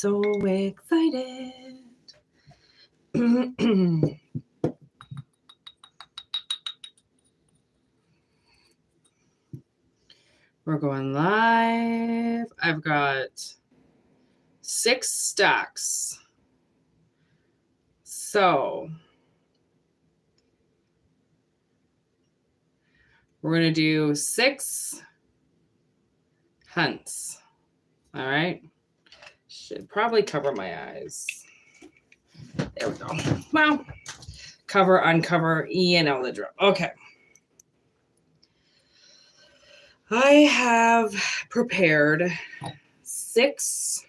so excited. We're going live. I've got 6 stacks. So we're going to do 6 hunts. All right. Should probably cover my eyes. There we go. Well, cover, uncover, you know the drill. Okay. I have prepared 6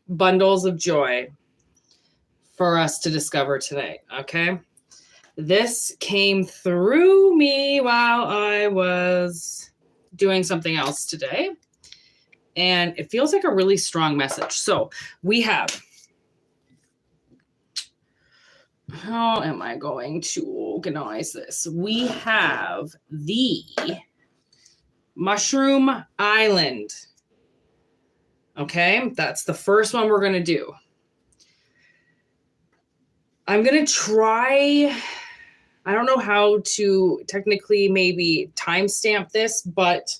bundles of joy for us to discover today. Okay. This came through me while I was doing something else today. And it feels like a really strong message. So we have, how am I going to organize this? We have the Mushroom Island. Okay, that's the first one we're going to do. I'm going to try, I don't know how to technically maybe timestamp this, but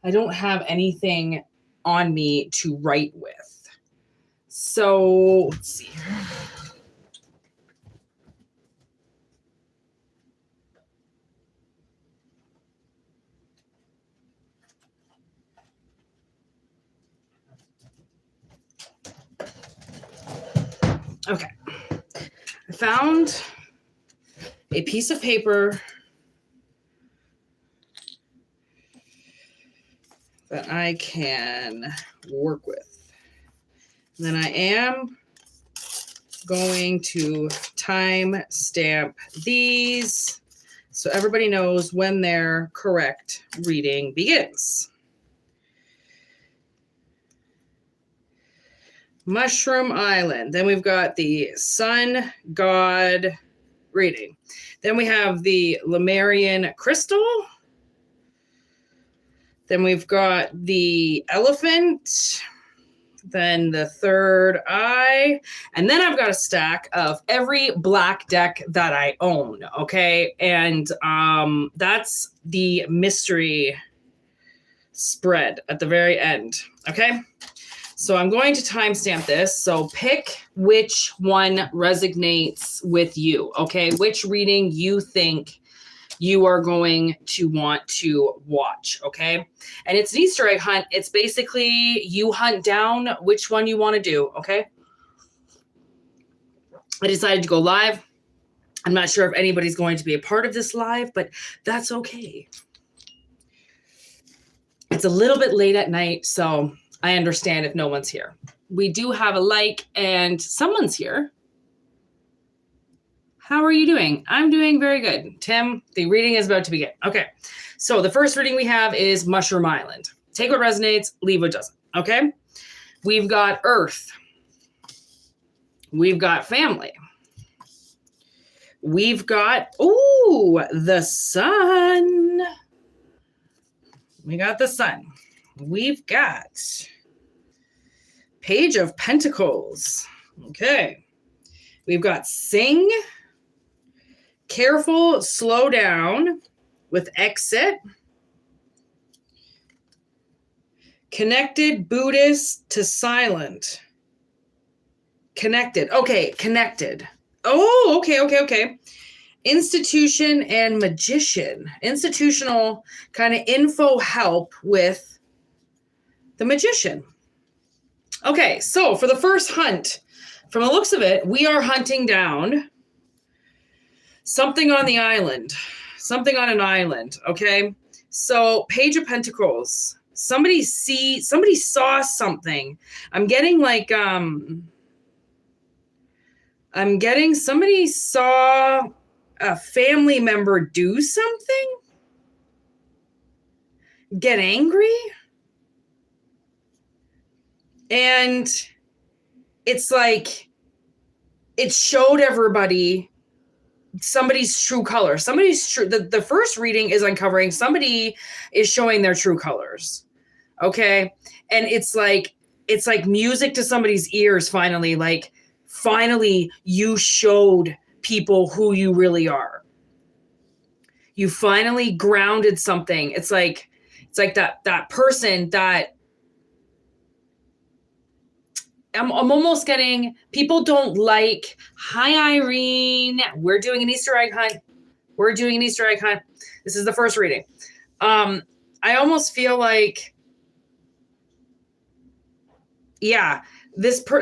I don't have anything on me to write with. So let's see here. Okay. I found a piece of paper that I can work with. Then I am going to time stamp these so everybody knows when their correct reading begins. Mushroom Island. Then we've got the SunGod reading. Then we have the Lumerian Crystal. Then we've got the elephant, then the third eye, and then I've got a stack of every black deck that I own, okay? And that's the mystery spread at the very end, okay? So I'm going to timestamp this, so pick which one resonates with you, okay? Which reading you think you are going to want to watch, okay? And it's an Easter egg hunt. It's basically you hunt down which one you want to do, okay? I decided to go live. I'm not sure if anybody's going to be a part of this live, but that's okay. It's a little bit late at night, so I understand if no one's here. We do have a like and someone's here. How are you doing? I'm doing very good. Tim, the reading is about to begin. Okay, so the first reading we have is Mushroom Island. Take what resonates, leave what doesn't, okay? We've got Earth. We've got family. We've got, ooh, the sun. We got the sun. We've got Page of Pentacles. Okay. We've got Sing. Careful, slow down with exit. Connected, Buddhist to silent. Connected. Okay, connected. Oh, okay. Institution and magician. Institutional kind of info help with the magician. Okay, so for the first hunt, from the looks of it, we are hunting down something on the island, something on an island, okay? So Page of Pentacles, somebody saw something. I'm getting like, somebody saw a family member do something, get angry, and it's like, it showed everybody somebody's true color. The first reading is uncovering somebody is showing their true colors. Okay. And it's like it's like music to somebody's ears finally. Like, finally, you showed people who you really are. You finally grounded something. It's like that person that I'm almost getting, people don't like, hi, Irene, we're doing an Easter egg hunt. This is the first reading. I almost feel like, yeah,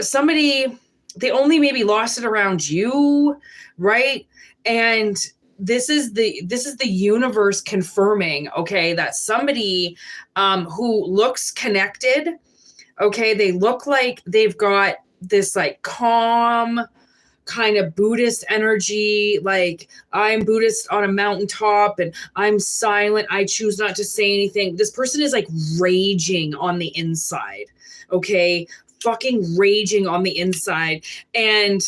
somebody, they only maybe lost it around you, right? And this is the universe confirming, okay, that somebody who looks connected, okay, they look like they've got this like calm kind of Buddhist energy, like I'm Buddhist on a mountaintop and I'm silent, I choose not to say anything. This person is like raging on the inside, okay, fucking raging on the inside. And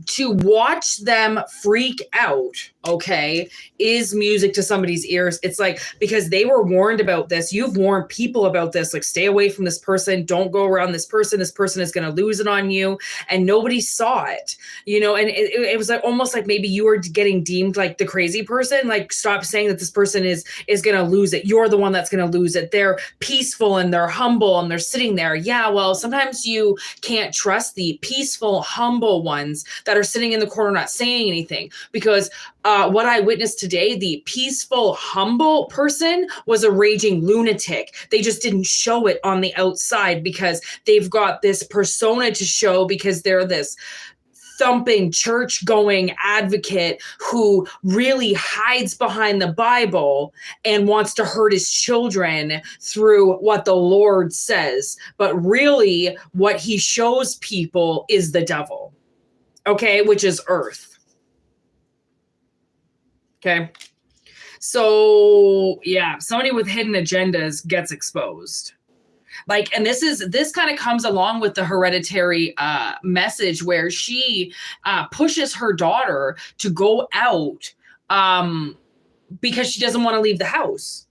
to watch them freak out, okay, is music to somebody's ears. It's like, because they were warned about this. You've warned people about this, like, stay away from this person. Don't go around this person. This person is going to lose it on you. And nobody saw it, you know, and it was like almost like maybe you were getting deemed like the crazy person. Like, stop saying that this person is going to lose it. You're the one that's going to lose it. They're peaceful and they're humble and they're sitting there. Yeah, well, sometimes you can't trust the peaceful, humble ones that are sitting in the corner not saying anything, because what I witnessed today, the peaceful, humble person was a raging lunatic. They just didn't show it on the outside because they've got this persona to show, because they're this thumping church going advocate who really hides behind the Bible and wants to hurt his children through what the Lord says. But really what he shows people is the devil. Okay, which is earth. Okay. So yeah, somebody with hidden agendas gets exposed. Like, and this kind of comes along with the hereditary message where she pushes her daughter to go out because she doesn't want to leave the house.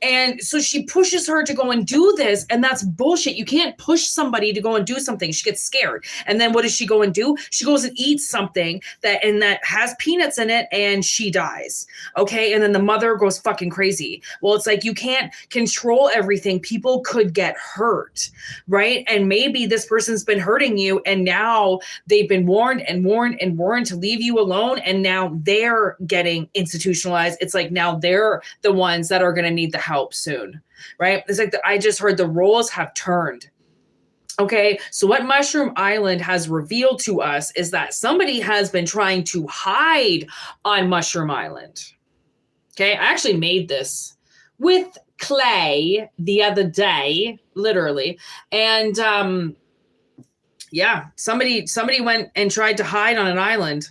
And so she pushes her to go and do this, and that's bullshit. You can't push somebody to go and do something. She gets scared. And then what does she go and do? She goes and eats something that has peanuts in it, and she dies. Okay. And then the mother goes fucking crazy. Well, it's like, you can't control everything. People could get hurt, right? And maybe this person's been hurting you, and now they've been warned and warned and warned to leave you alone. And now they're getting institutionalized. It's like, now they're the ones that are going to need the help soon, right? It's like I just heard the roles have turned. Okay, so what Mushroom Island has revealed to us is that somebody has been trying to hide on Mushroom Island. Okay, I actually made this with clay the other day, literally, and yeah, somebody went and tried to hide on an island.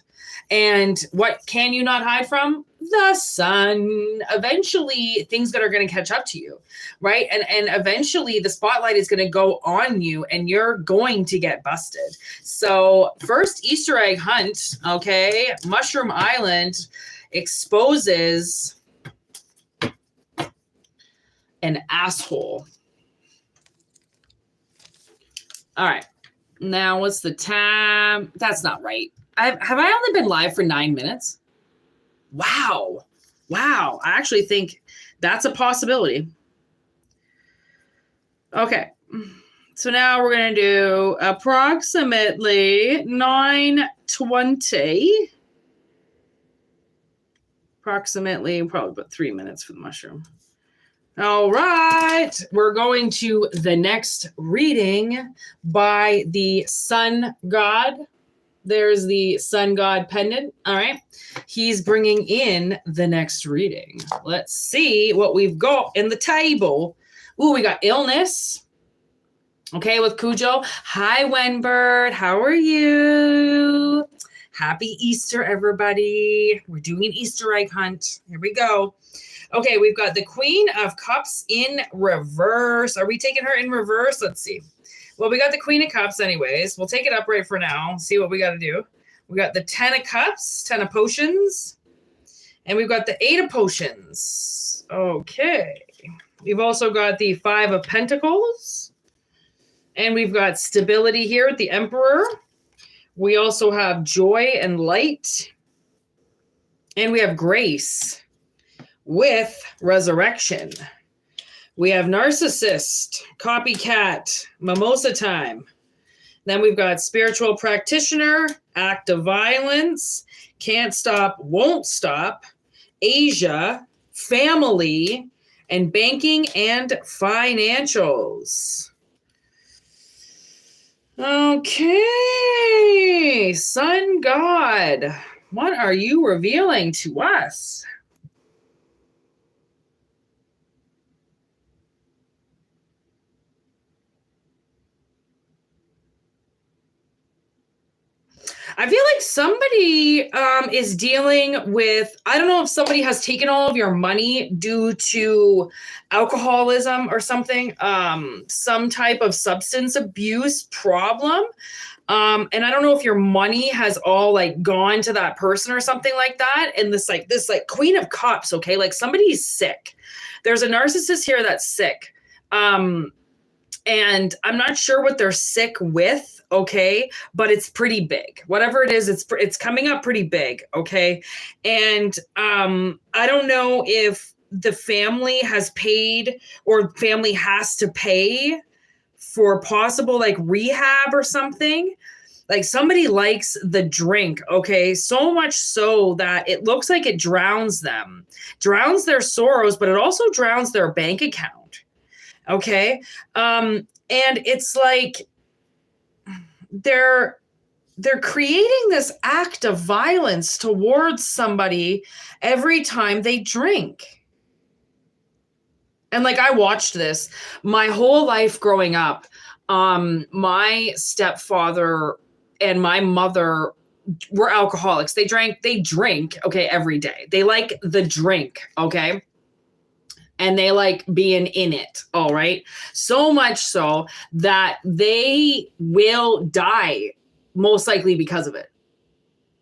And what can you not hide from? The sun. Eventually, things that are going to catch up to you, right? And eventually, the spotlight is going to go on you, and you're going to get busted. So, first Easter egg hunt, okay? Mushroom Island exposes an asshole. All right. Now, what's the time? That's not right. Have I only been live for 9 minutes? Wow. I actually think that's a possibility. Okay. So now we're going to do approximately 9:20. Approximately, probably about 3 minutes for the mushroom. All right. We're going to the next reading by the SunGod. There's the SunGod pendant. All right. He's bringing in the next reading. Let's see what we've got in the table. Ooh, we got illness. Okay, with Cujo. Hi, Wenbird. How are you? Happy Easter, everybody. We're doing an Easter egg hunt. Here we go. Okay, we've got the Queen of Cups in reverse. Are we taking her in reverse? Let's see. Well, we got the Queen of Cups anyways. We'll take it upright for now. See what we got to do. We got the 10 of Cups, 10 of Potions. And we've got the 8 of Potions. Okay. We've also got the 5 of Pentacles. And we've got stability here with the Emperor. We also have joy and light. And we have grace with resurrection. We have narcissist, copycat, mimosa time. Then we've got spiritual practitioner, act of violence, can't stop, won't stop, Asia, family, and banking and financials. Okay, Sun God, what are you revealing to us? I feel like somebody is dealing with, I don't know if somebody has taken all of your money due to alcoholism or something, some type of substance abuse problem. And I don't know if your money has all like gone to that person or something like that. And this Queen of Cups, okay? Like somebody's sick. There's a narcissist here that's sick. And I'm not sure what they're sick with, okay? But it's pretty big. Whatever it is, it's coming up pretty big, okay? And I don't know if the family has paid or family has to pay for possible like rehab or something. Like somebody likes the drink, okay? So much so that it looks like it drowns them, drowns their sorrows, but it also drowns their bank account. Okay. And it's like they're creating this act of violence towards somebody every time they drink. And like I watched this my whole life growing up. My stepfather and my mother were alcoholics. They drink, okay, every day. They like the drink, okay? And they like being in it, all right? So much so that they will die, most likely because of it.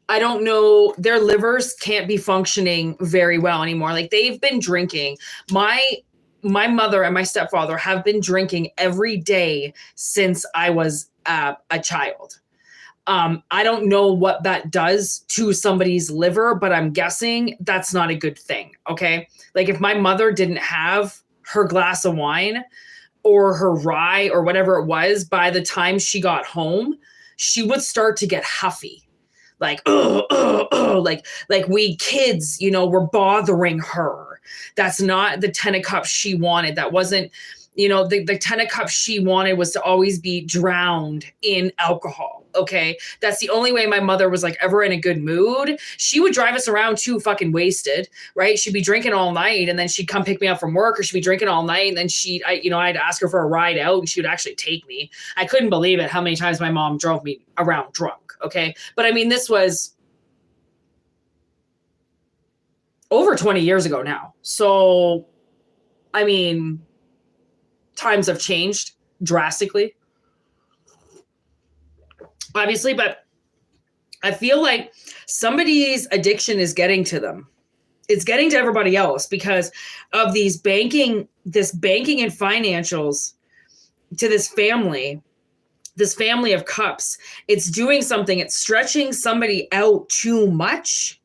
I don't know, their livers can't be functioning very well anymore. Like they've been drinking. My mother and my stepfather have been drinking every day since I was a child. I don't know what that does to somebody's liver, but I'm guessing that's not a good thing, okay? Like if my mother didn't have her glass of wine or her rye or whatever it was, by the time she got home, she would start to get huffy. Like, like we kids, were bothering her. That's not the 10 of cups she wanted. That wasn't, the 10 of cups she wanted was to always be drowned in alcohol. Okay. That's the only way my mother was like ever in a good mood. She would drive us around too fucking wasted, right? She'd be drinking all night and then she'd come pick me up from work, or she'd be drinking all night. And then I'd ask her for a ride out and she would actually take me. I couldn't believe it how many times my mom drove me around drunk. Okay. But I mean, this was over 20 years ago now. So, I mean, times have changed drastically, obviously, but I feel like somebody's addiction is getting to them. It's getting to everybody else because of this banking and financials to this family of cups. It's doing something. It's stretching somebody out too much.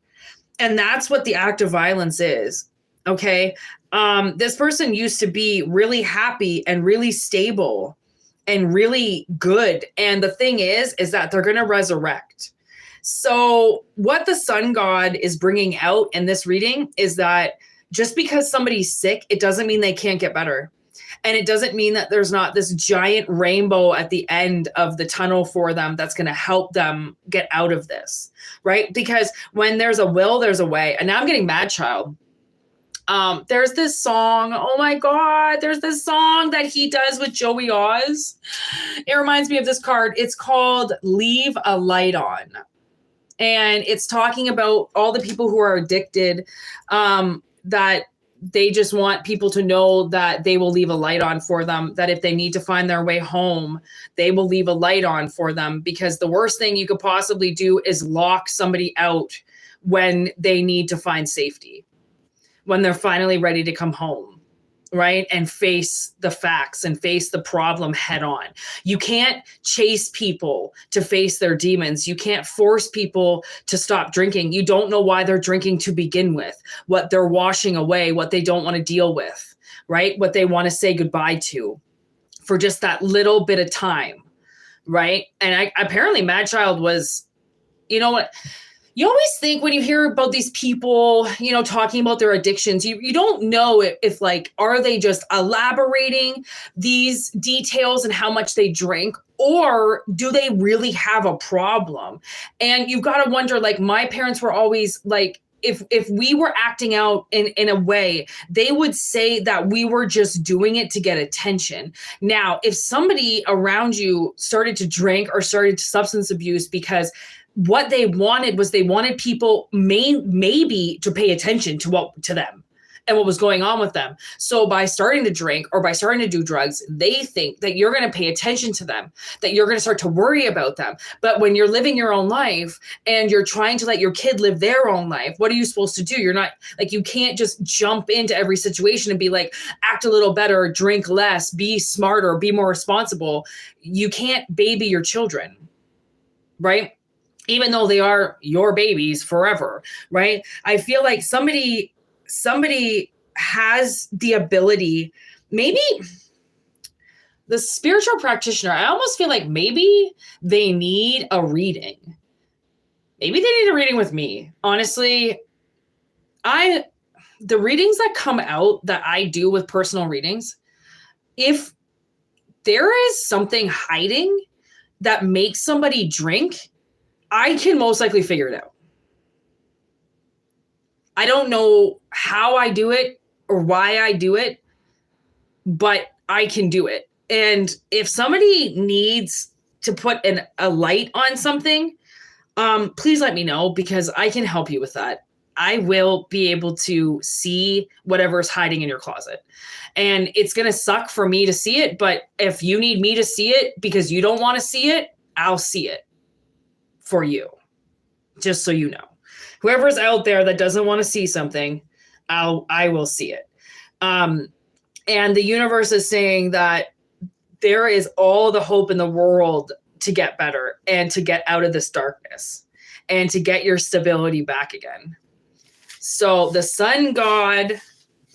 And that's what the act of violence is. Okay. This person used to be really happy and really stable and really good. And the thing is that they're going to resurrect. So what the Sun God is bringing out in this reading is that just because somebody's sick, it doesn't mean they can't get better. And it doesn't mean that there's not this giant rainbow at the end of the tunnel for them that's going to help them get out of this, right? Because when there's a will, there's a way. And now I'm getting Mad Child. There's this song. Oh my God. There's this song that he does with Joey Oz. It reminds me of this card. It's called Leave a Light On. And it's talking about all the people who are addicted, that they just want people to know that they will leave a light on for them, that if they need to find their way home, they will leave a light on for them, because the worst thing you could possibly do is lock somebody out when they need to find safety, when they're finally ready to come home, right? And face the facts and face the problem head on. You can't chase people to face their demons. You can't force people to stop drinking. You don't know why they're drinking to begin with, what they're washing away, what they don't want to deal with, right? What they want to say goodbye to for just that little bit of time, right? And apparently Mad Child was, you know what? You always think when you hear about these people, you know, talking about their addictions, you don't know if like, are they just elaborating these details and how much they drink, or do they really have a problem? And you've got to wonder, like, my parents were always like, if we were acting out in a way, they would say that we were just doing it to get attention. Now, if somebody around you started to drink or started to substance abuse because what they wanted was they wanted people maybe to pay attention to them and what was going on with them. So by starting to drink or by starting to do drugs, they think that you're going to pay attention to them, that you're going to start to worry about them. But when you're living your own life and you're trying to let your kid live their own life, what are you supposed to do? You're not like, you can't just jump into every situation and be like, act a little better, drink less, be smarter, be more responsible. You can't baby your children, right? Even though they are your babies forever, right? I feel like somebody has the ability, maybe the spiritual practitioner, I almost feel like maybe they need a reading. Maybe they need a reading with me. Honestly, the readings that come out that I do with personal readings, if there is something hiding that makes somebody drink, I can most likely figure it out. I don't know how I do it or why I do it, but I can do it. And if somebody needs to put a light on something, please let me know, because I can help you with that. I will be able to see whatever's hiding in your closet. And it's going to suck for me to see it, but if you need me to see it because you don't want to see it, I'll see it for you, just so you know. Whoever's out there that doesn't want to see something, I will see it. And the universe is saying that there is all the hope in the world to get better and to get out of this darkness and to get your stability back again. So the SunGod,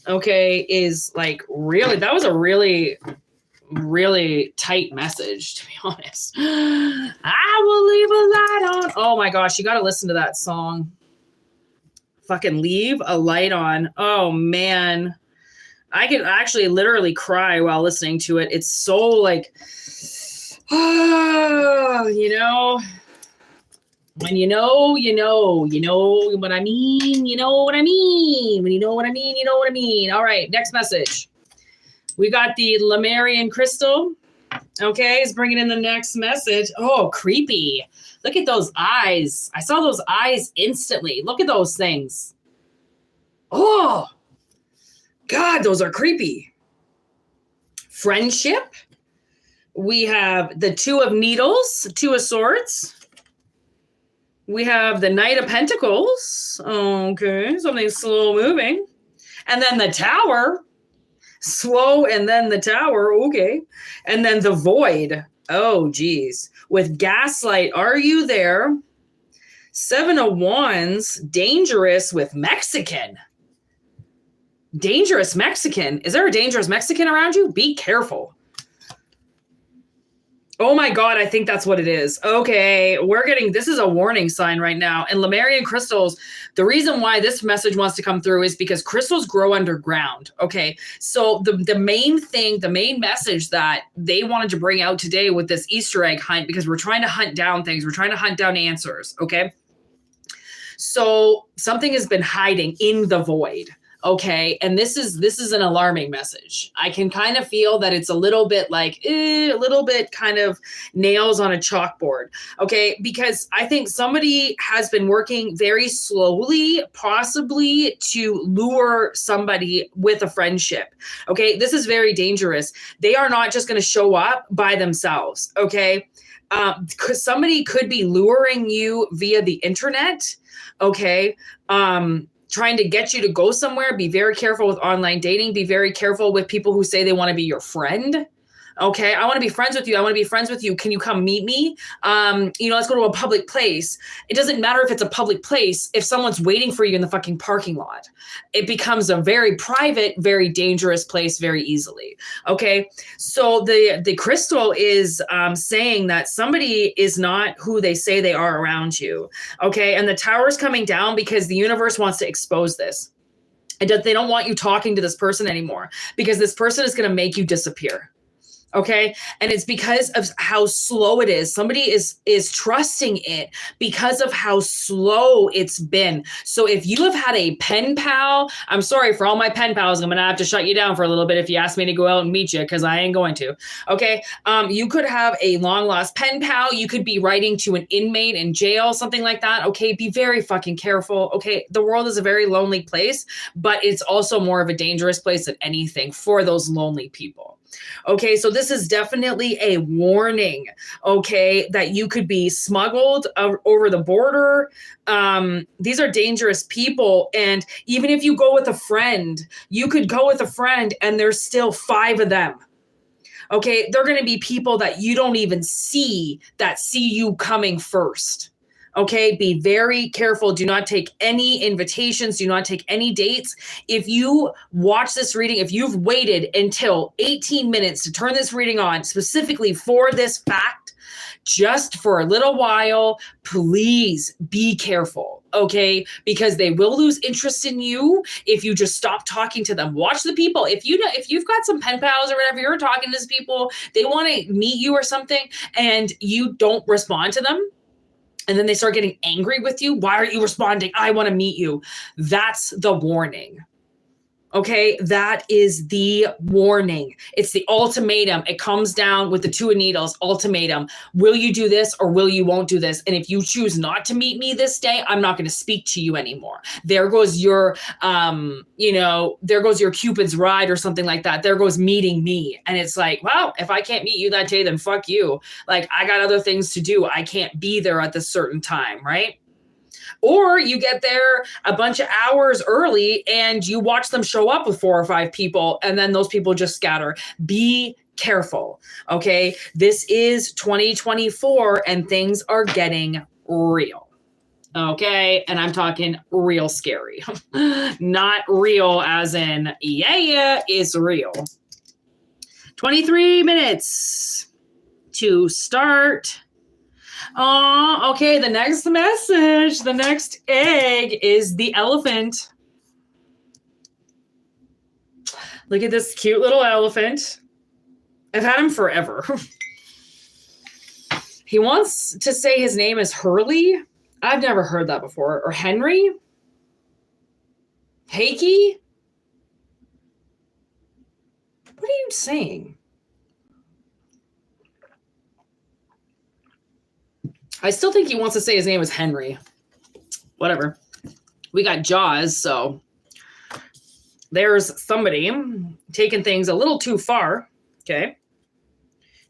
okay, is like really, that was a really tight message, to be honest. I will leave a light on. Oh my gosh, you got to listen to that song. Fucking leave a light on. Oh man. I can actually literally cry while listening to it. It's so like, you know, when you know what I mean, you know what I mean. When you know what I mean, you know what I mean. All right, next message. We got the Lumerian Crystal. Okay, it's bringing in the next message. Oh, creepy. Look at those eyes. I saw those eyes instantly. Look at those things. Oh, God, those are creepy. Friendship. We have the Two of Needles, Two of Swords. We have the Knight of Pentacles. Okay, something slow moving. And then the Tower. Slow, and then the Tower. Okay. And then the Void. Oh, geez. With Gaslight, are you there? Seven of Wands, dangerous with Mexican. Dangerous Mexican. Is there a dangerous Mexican around you? Be careful. Oh my God, I think that's what it is. Okay, this is a warning sign right now. And Lumerian crystals, the reason why this message wants to come through is because crystals grow underground. Okay, so the main message that they wanted to bring out today with this Easter egg hunt, because we're trying to hunt down things, we're trying to hunt down answers, okay? So something has been hiding in the void. Okay. And this is an alarming message. I can kind of feel that it's a little bit like, a little bit kind of nails on a chalkboard. Okay. Because I think somebody has been working very slowly, possibly to lure somebody with a friendship. Okay. This is very dangerous. They are not just going to show up by themselves. Okay. Because somebody could be luring you via the internet. Okay. trying to get you to go somewhere. Be very careful with online dating. Be very careful with people who say they want to be your friend. Okay, I want to be friends with you. I want to be friends with you. Can you come meet me? Let's go to a public place. It doesn't matter if it's a public place. If someone's waiting for you in the fucking parking lot, it becomes a very private, very dangerous place very easily. Okay, so the crystal is saying that somebody is not who they say they are around you. Okay, and the tower's coming down because the universe wants to expose this. They don't want you talking to this person anymore because this person is going to make you disappear. Okay. And it's because of how slow it is. Somebody is trusting it because of how slow it's been. So if you have had a pen pal, I'm sorry for all my pen pals. I'm going to have to shut you down for a little bit if you ask me to go out and meet you, because I ain't going to. Okay. You could have a long lost pen pal. You could be writing to an inmate in jail, something like that. Okay. Be very fucking careful. Okay. The world is a very lonely place, but it's also more of a dangerous place than anything for those lonely people. Okay, so this is definitely a warning, okay, that you could be smuggled over the border. These are dangerous people. And even if you go with a friend, you could go with a friend and there's still 5 of them. Okay, they're going to be people that you don't even see, that see you coming first. Okay, be very careful. Do not take any invitations. Do not take any dates. If you watch this reading, if you've waited until 18 minutes to turn this reading on specifically for this fact, just for a little while, please be careful. Okay, because they will lose interest in you if you just stop talking to them. Watch the people. If you've got some pen pals or whatever, you're talking to these people, they want to meet you or something, and you don't respond to them. And then they start getting angry with you. Why aren't you responding? I want to meet you. That's the warning. Okay, that is the warning. It's the ultimatum. It comes down with the 2 of needles, ultimatum. Will you do this or will you won't do this? And if you choose not to meet me this day, I'm not going to speak to you anymore. There goes your, there goes your Cupid's ride or something like that. There goes meeting me. And it's like, well, if I can't meet you that day, then fuck you. Like, I got other things to do. I can't be there at this certain time, right? Or you get there a bunch of hours early and you watch them show up with 4 or 5 people, and then those people just scatter. Be careful. Okay. This is 2024 and things are getting real. Okay. And I'm talking real scary, not real as in, yeah, it's real. 23 minutes to start. Oh, okay. The next message, the next egg is the elephant. Look at this cute little elephant. I've had him forever. He wants to say his name is Hurley. I've never heard that before. Or Henry. Hakey. What are you saying? I still think he wants to say his name is Henry. Whatever. We got Jaws, so there's somebody taking things a little too far. Okay.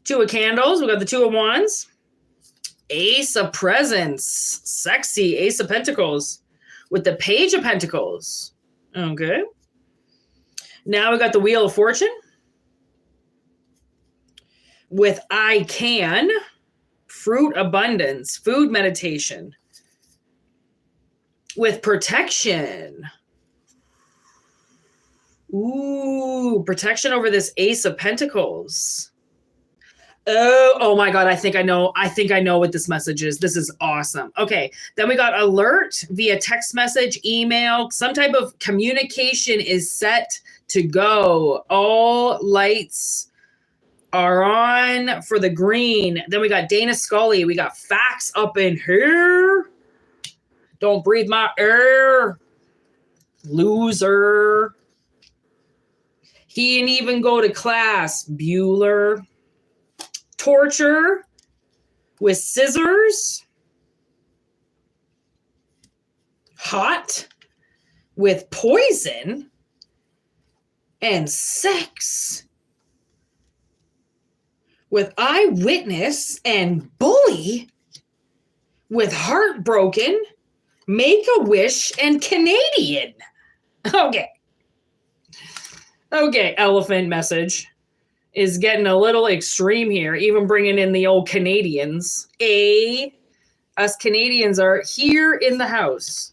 2 of candles. We got the 2 of wands. Ace of presents. Sexy Ace of pentacles with the Page of pentacles. Okay. Now we got the Wheel of fortune with I can. Fruit abundance, food meditation, with protection. Ooh, protection over this Ace of Pentacles. Oh my God. I think I know what this message is. This is awesome. Okay. Then we got alert via text message, email, some type of communication is set to go. All lights are on for the green. Then we got Dana Scully. We got facts up in here. Don't breathe my air. Loser. He didn't even go to class. Bueller. Torture with scissors. Hot with poison. And sex with eyewitness and bully, with heartbroken, Make-A-Wish and Canadian. Okay. Okay, elephant message is getting a little extreme here, even bringing in the old Canadians. Us Canadians are here in the house.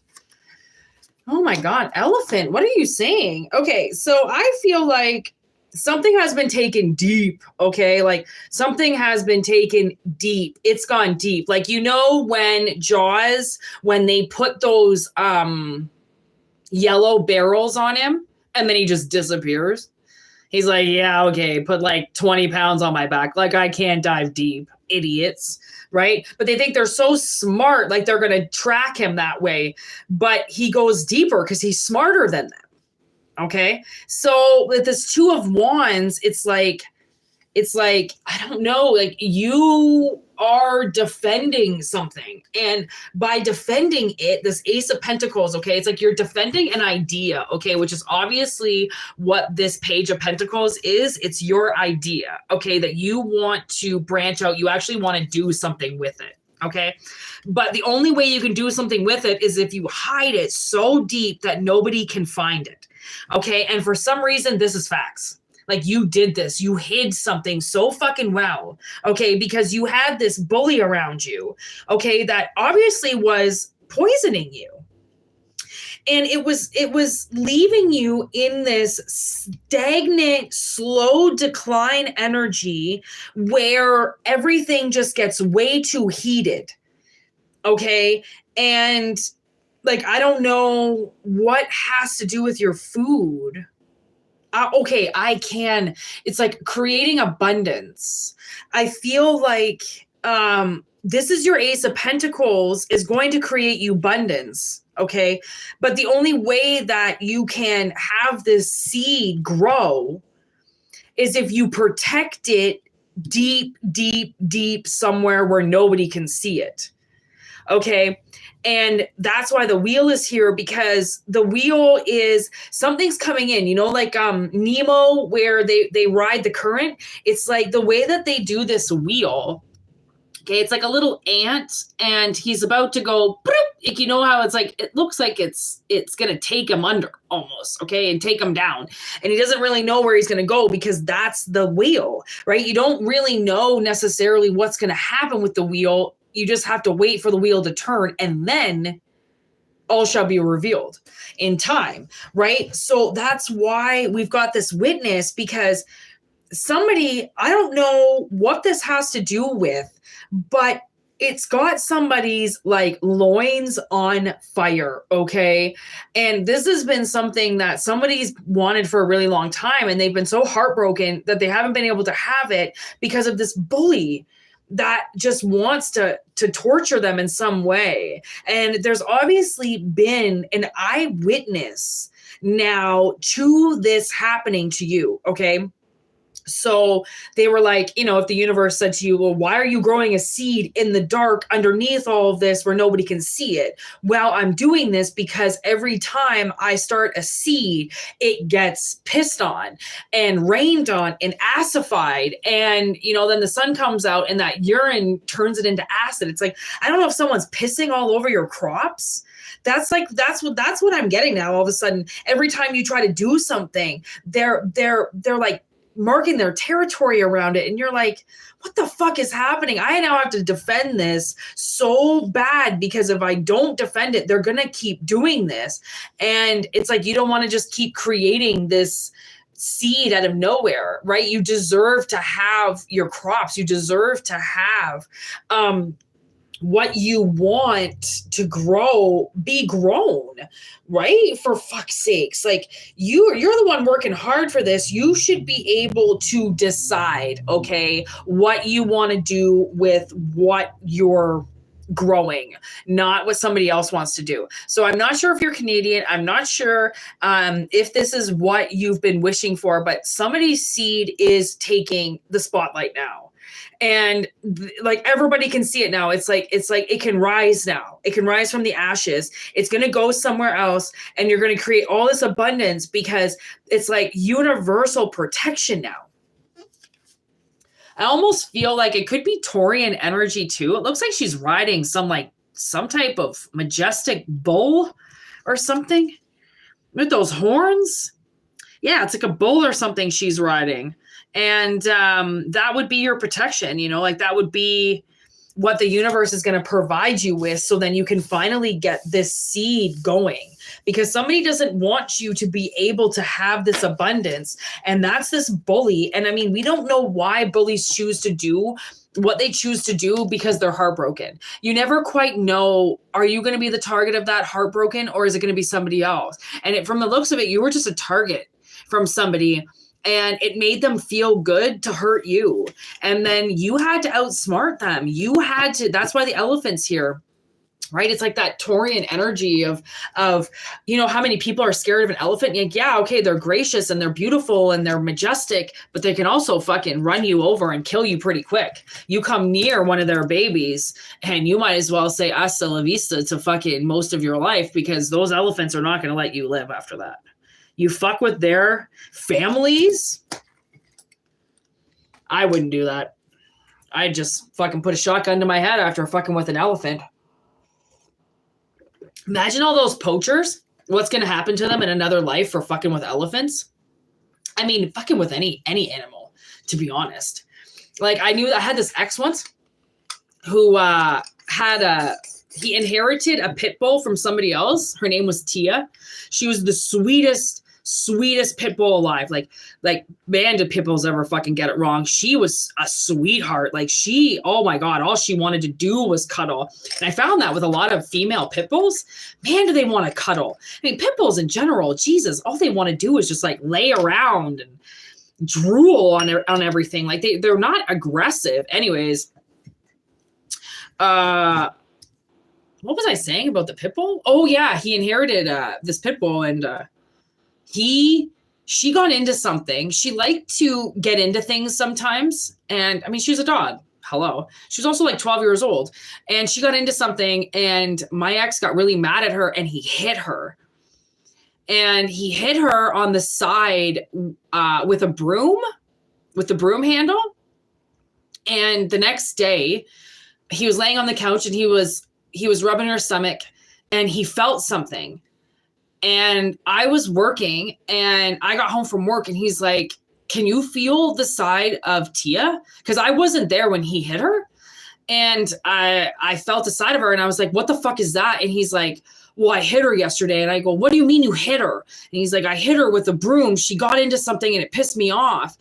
Oh my God, elephant, what are you saying? Okay, so I feel like something has been taken deep, okay? Like something has been taken deep. It's gone deep. Like, you know, when Jaws, when they put those yellow barrels on him and then he just disappears. He's like, yeah, okay, put like 20 pounds on my back. Like I can't dive deep, idiots, right? But they think they're so smart, like they're going to track him that way. But he goes deeper because he's smarter than them. Okay. So with this Two of Wands, it's like, I don't know, like you are defending something. And by defending it, this Ace of Pentacles, okay, it's like you're defending an idea, okay, which is obviously what this Page of Pentacles is. It's your idea, okay, that you want to branch out. You actually want to do something with it. Okay. But the only way you can do something with it is if you hide it so deep that nobody can find it. Okay. And for some reason, this is facts. Like you did this, you hid something so fucking well. Okay. Because you had this bully around you. Okay. That obviously was poisoning you. And it was leaving you in this stagnant, slow decline energy where everything just gets way too heated. Okay. And like, I don't know what has to do with your food. Okay, I can. It's like creating abundance. I feel like this is your Ace of Pentacles is going to create you abundance. Okay. But the only way that you can have this seed grow is if you protect it deep, deep, deep somewhere where nobody can see it. Okay. And that's why the wheel is here, because the wheel is something's coming in, you know, like Nemo, where they ride the current. It's like the way that they do this wheel. Okay, it's like a little ant and he's about to go, like, you know how it's like, it looks like it's going to take him under almost, okay, and take him down. And he doesn't really know where he's going to go because that's the wheel, right? You don't really know necessarily what's going to happen with the wheel. You just have to wait for the wheel to turn and then all shall be revealed in time, right? So that's why we've got this witness, because somebody, I don't know what this has to do with, but it's got somebody's like loins on fire. Okay. And this has been something that somebody's wanted for a really long time. And they've been so heartbroken that they haven't been able to have it because of this bully that just wants to torture them in some way. And there's obviously been an eyewitness now to this happening to you. Okay. So they were like, you know, if the universe said to you, well, why are you growing a seed in the dark underneath all of this where nobody can see it? Well, I'm doing this because every time I start a seed, it gets pissed on and rained on and acidified. And, you know, then the sun comes out and that urine turns it into acid. It's like, I don't know if someone's pissing all over your crops. That's what I'm getting now. All of a sudden, every time you try to do something, they're like marking their territory around it. And you're like, what the fuck is happening? I now have to defend this so bad because if I don't defend it, they're going to keep doing this. And it's like, you don't want to just keep creating this seed out of nowhere, right? You deserve to have your crops. You deserve to have, what you want to grow, be grown, right? For fuck's sakes. Like you're the one working hard for this. You should be able to decide, okay, what you want to do with what you're growing, not what somebody else wants to do. So I'm not sure if you're Canadian. I'm not sure if this is what you've been wishing for, but somebody's seed is taking the spotlight now. And like everybody can see it now. It's like it can rise now. It can rise from the ashes. It's going to go somewhere else and you're going to create all this abundance because it's like universal protection now. I almost feel like it could be Taurian energy too. It looks like she's riding some like some type of majestic bull or something with those horns. Yeah, it's like a bull or something she's riding. And that would be your protection, you know, like that would be what the universe is going to provide you with. So then you can finally get this seed going, because somebody doesn't want you to be able to have this abundance. And that's this bully. And I mean, we don't know why bullies choose to do what they choose to do, because they're heartbroken. You never quite know, are you going to be the target of that heartbroken, or is it going to be somebody else? And from the looks of it, you were just a target from somebody, and it made them feel good to hurt you. And then you had to outsmart them. You had to, that's why the elephant's here, right? It's like that Taurian energy of, you know, how many people are scared of an elephant? Like, yeah, okay, they're gracious and they're beautiful and they're majestic, but they can also fucking run you over and kill you pretty quick. You come near one of their babies and you might as well say hasta la vista to fucking most of your life, because those elephants are not going to let you live after that. You fuck with their families, I wouldn't do that. I'd just fucking put a shotgun to my head after fucking with an elephant. Imagine all those poachers, what's going to happen to them in another life for fucking with elephants. I mean, fucking with any animal, to be honest. Like, I had this ex once who he inherited a pit bull from somebody else. Her name was Tia. She was the sweetest pit bull alive. Like man, did pit bulls ever fucking get it wrong? She was a sweetheart. Like oh my God, all she wanted to do was cuddle. And I found that with a lot of female pit bulls, man, do they want to cuddle? I mean, pit bulls in general, Jesus, all they want to do is just like lay around and drool on everything. Like they're not aggressive. Anyways, what was I saying about the pit bull? Oh yeah, he inherited this pit bull, and she got into something. She liked to get into things sometimes. And I mean, she was a dog. Hello. She was also like 12 years old, and she got into something, and my ex got really mad at her and he hit her. And he hit her on the side with the broom handle. And the next day he was laying on the couch and he was rubbing her stomach, and he felt something. And I was working, and I got home from work, and he's like, can you feel the side of Tia? Because I wasn't there when he hit her. And I felt the side of her, and I was like, what the fuck is that? And he's like, well, I hit her yesterday. And I go, what do you mean you hit her? And he's like, I hit her with a broom. She got into something and it pissed me off.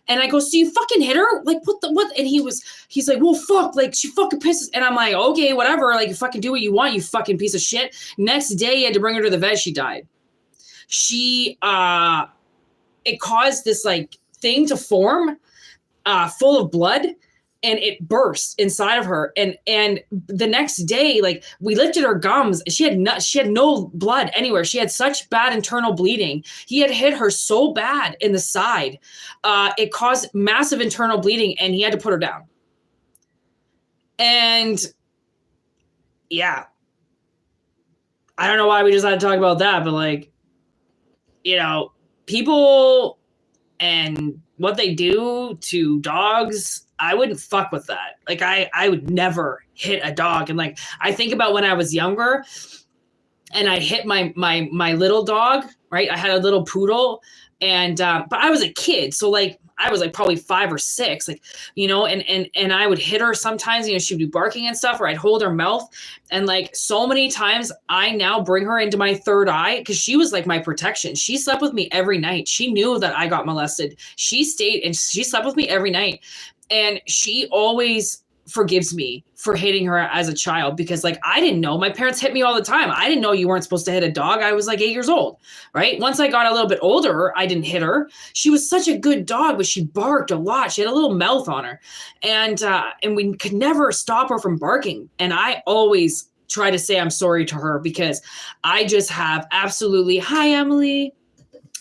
And I go, so you fucking hit her? Like, what? And he's like, well, fuck, like she fucking pisses. And I'm like, okay, whatever. Like, you fucking do what you want, you fucking piece of shit. Next day, he had to bring her to the vet. She died. It caused this like thing to form full of blood. And it burst inside of her. And the next day, like, we lifted her gums. She had no blood anywhere. She had such bad internal bleeding. He had hit her so bad in the side. It caused massive internal bleeding, and he had to put her down. And yeah, I don't know why we just had to talk about that, but like, you know, people and what they do to dogs, I wouldn't fuck with that. Like I would never hit a dog. And like, I think about when I was younger and I hit my little dog, right? I had a little poodle, and, but I was a kid. So like, I was like probably 5 or 6, like, you know, and I would hit her sometimes, you know, she'd be barking and stuff, or I'd hold her mouth. And like so many times I now bring her into my third eye, because she was like my protection. She slept with me every night. She knew that I got molested. She stayed and she slept with me every night. And she always forgives me for hitting her as a child, because like, I didn't know. My parents hit me all the time. I didn't know you weren't supposed to hit a dog. I was like 8 years old, right? Once I got a little bit older, I didn't hit her. She was such a good dog, but she barked a lot. She had a little mouth on her, and we could never stop her from barking. And I always try to say I'm sorry to her, because I just have absolutely, hi, Emily.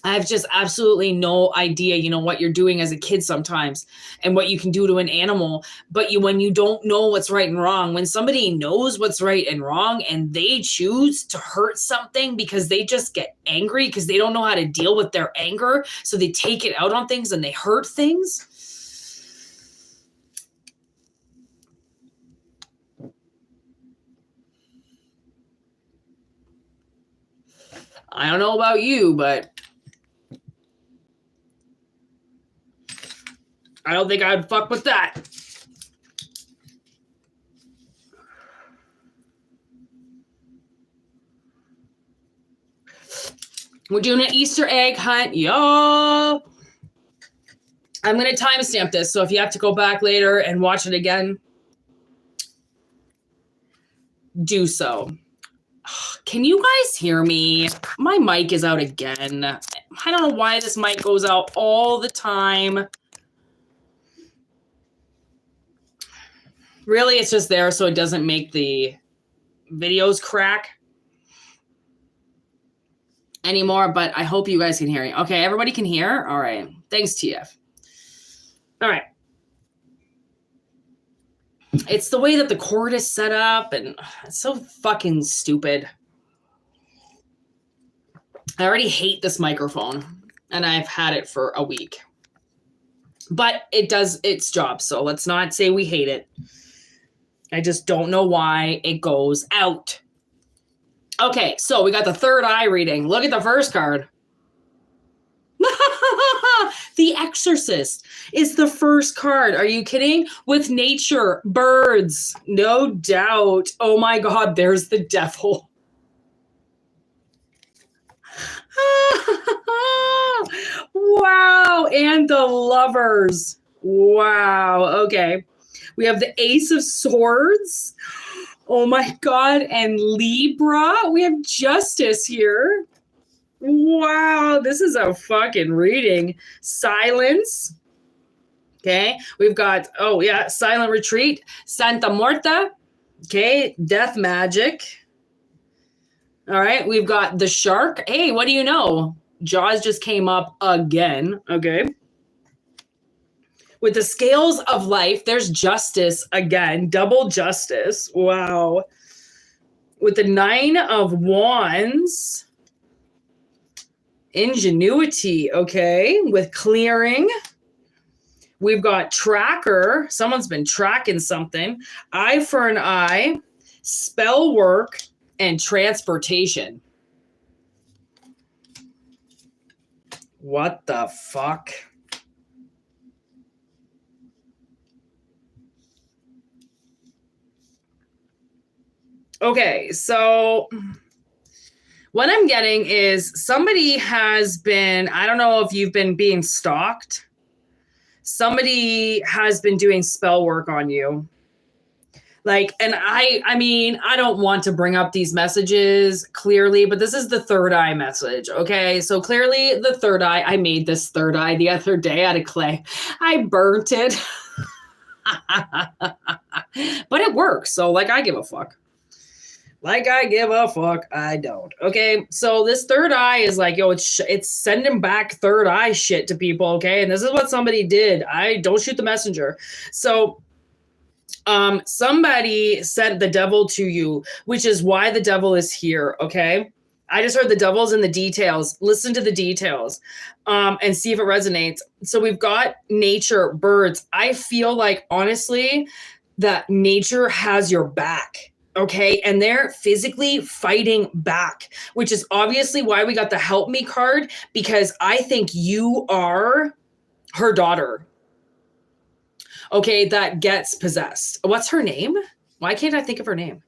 I have just absolutely no idea, you know, what you're doing as a kid sometimes and what you can do to an animal. But when you don't know what's right and wrong, when somebody knows what's right and wrong and they choose to hurt something because they just get angry because they don't know how to deal with their anger, so they take it out on things and they hurt things. I don't know about you, but I don't think I'd fuck with that. We're doing an Easter egg hunt, y'all. I'm going to timestamp this, so if you have to go back later and watch it again, do so. Can you guys hear me? My mic is out again. I don't know why this mic goes out all the time. Really, it's just there so it doesn't make the videos crack anymore, but I hope you guys can hear me. Okay, everybody can hear? All right. Thanks, TF. All right. It's the way that the cord is set up, and it's so fucking stupid. I already hate this microphone, and I've had it for a week. But it does its job, so let's not say we hate it. I just don't know why it goes out. Okay, so we got the third eye reading. Look at the first card. The Exorcist is the first card. Are you kidding? With nature, birds, no doubt. Oh my God, there's the devil. Wow, and the lovers. Wow, okay. We have the Ace of Swords. Oh my God, and Libra. We have Justice here. Wow, this is a fucking reading. Silence. Okay, we've got, oh yeah, Silent Retreat. Santa Muerta. Okay, Death Magic. All right, we've got the Shark. Hey, what do you know? Jaws just came up again. Okay. With the Scales of Life, there's Justice again. Double Justice. Wow. With the Nine of Wands. Ingenuity. Okay. With Clearing. We've got Tracker. Someone's been tracking something. Eye for an Eye. Spell Work. And Transportation. What the fuck? Okay, so what I'm getting is somebody has been, I don't know if you've been being stalked. Somebody has been doing spell work on you. Like, and I mean, I don't want to bring up these messages clearly, but this is the third eye message. Okay. So clearly the third eye, I made this third eye the other day out of clay. I burnt it, but it works. So like, I give a fuck. Like I give a fuck. I don't. Okay. So this third eye is like, yo, it's sending back third eye shit to people. Okay. And this is what somebody did. I don't shoot the messenger. So somebody sent the devil to you, which is why the devil is here. Okay. I just heard the devil's in the details. Listen to the details, and see if it resonates. So we've got nature, birds. I feel like honestly that nature has your back. Okay. And they're physically fighting back, which is obviously why we got the help me card, because I think you are her daughter. Okay, that gets possessed. What's her name? Why can't I think of her name?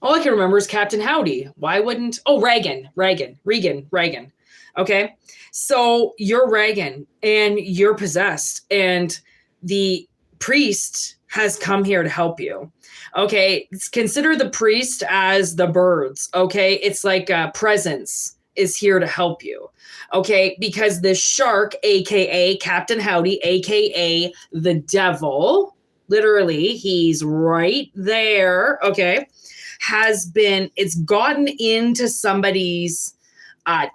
All I can remember is Captain Howdy. Why wouldn't... Oh, Reagan. Okay, so you're Reagan, and you're possessed, and the priest has come here to help you. Okay, consider the priest as the birds. Okay, it's like a presence is here to help you. Okay, because the shark, aka Captain Howdy, aka the devil, literally, he's right there, okay, it's gotten into somebody's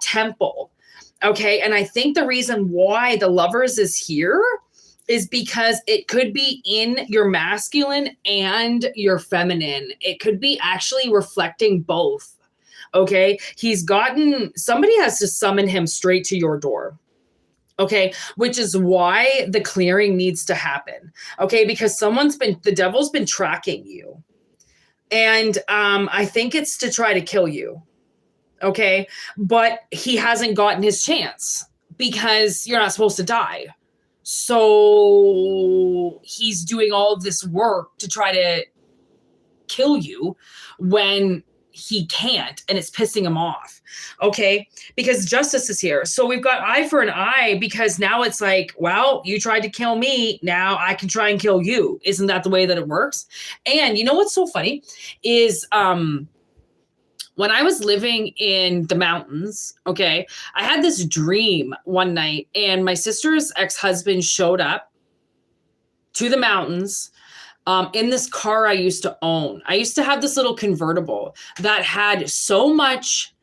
temple, okay, and I think the reason why the lovers is here is because it could be in your masculine and your feminine. It could be actually reflecting both. Okay, somebody has to summon him straight to your door. Okay, which is why the clearing needs to happen. Okay, because the devil's been tracking you. And I think it's to try to kill you. Okay. But he hasn't gotten his chance because you're not supposed to die. So he's doing all of this work to try to kill you when he can't, and it's pissing him off. Okay. Because justice is here. So we've got eye for an eye, because now it's like, well, you tried to kill me. Now I can try and kill you. Isn't that the way that it works? And you know what's so funny is, when I was living in the mountains, okay, I had this dream one night, and my sister's ex-husband showed up to the mountains in this car I used to own. I used to have this little convertible that had so much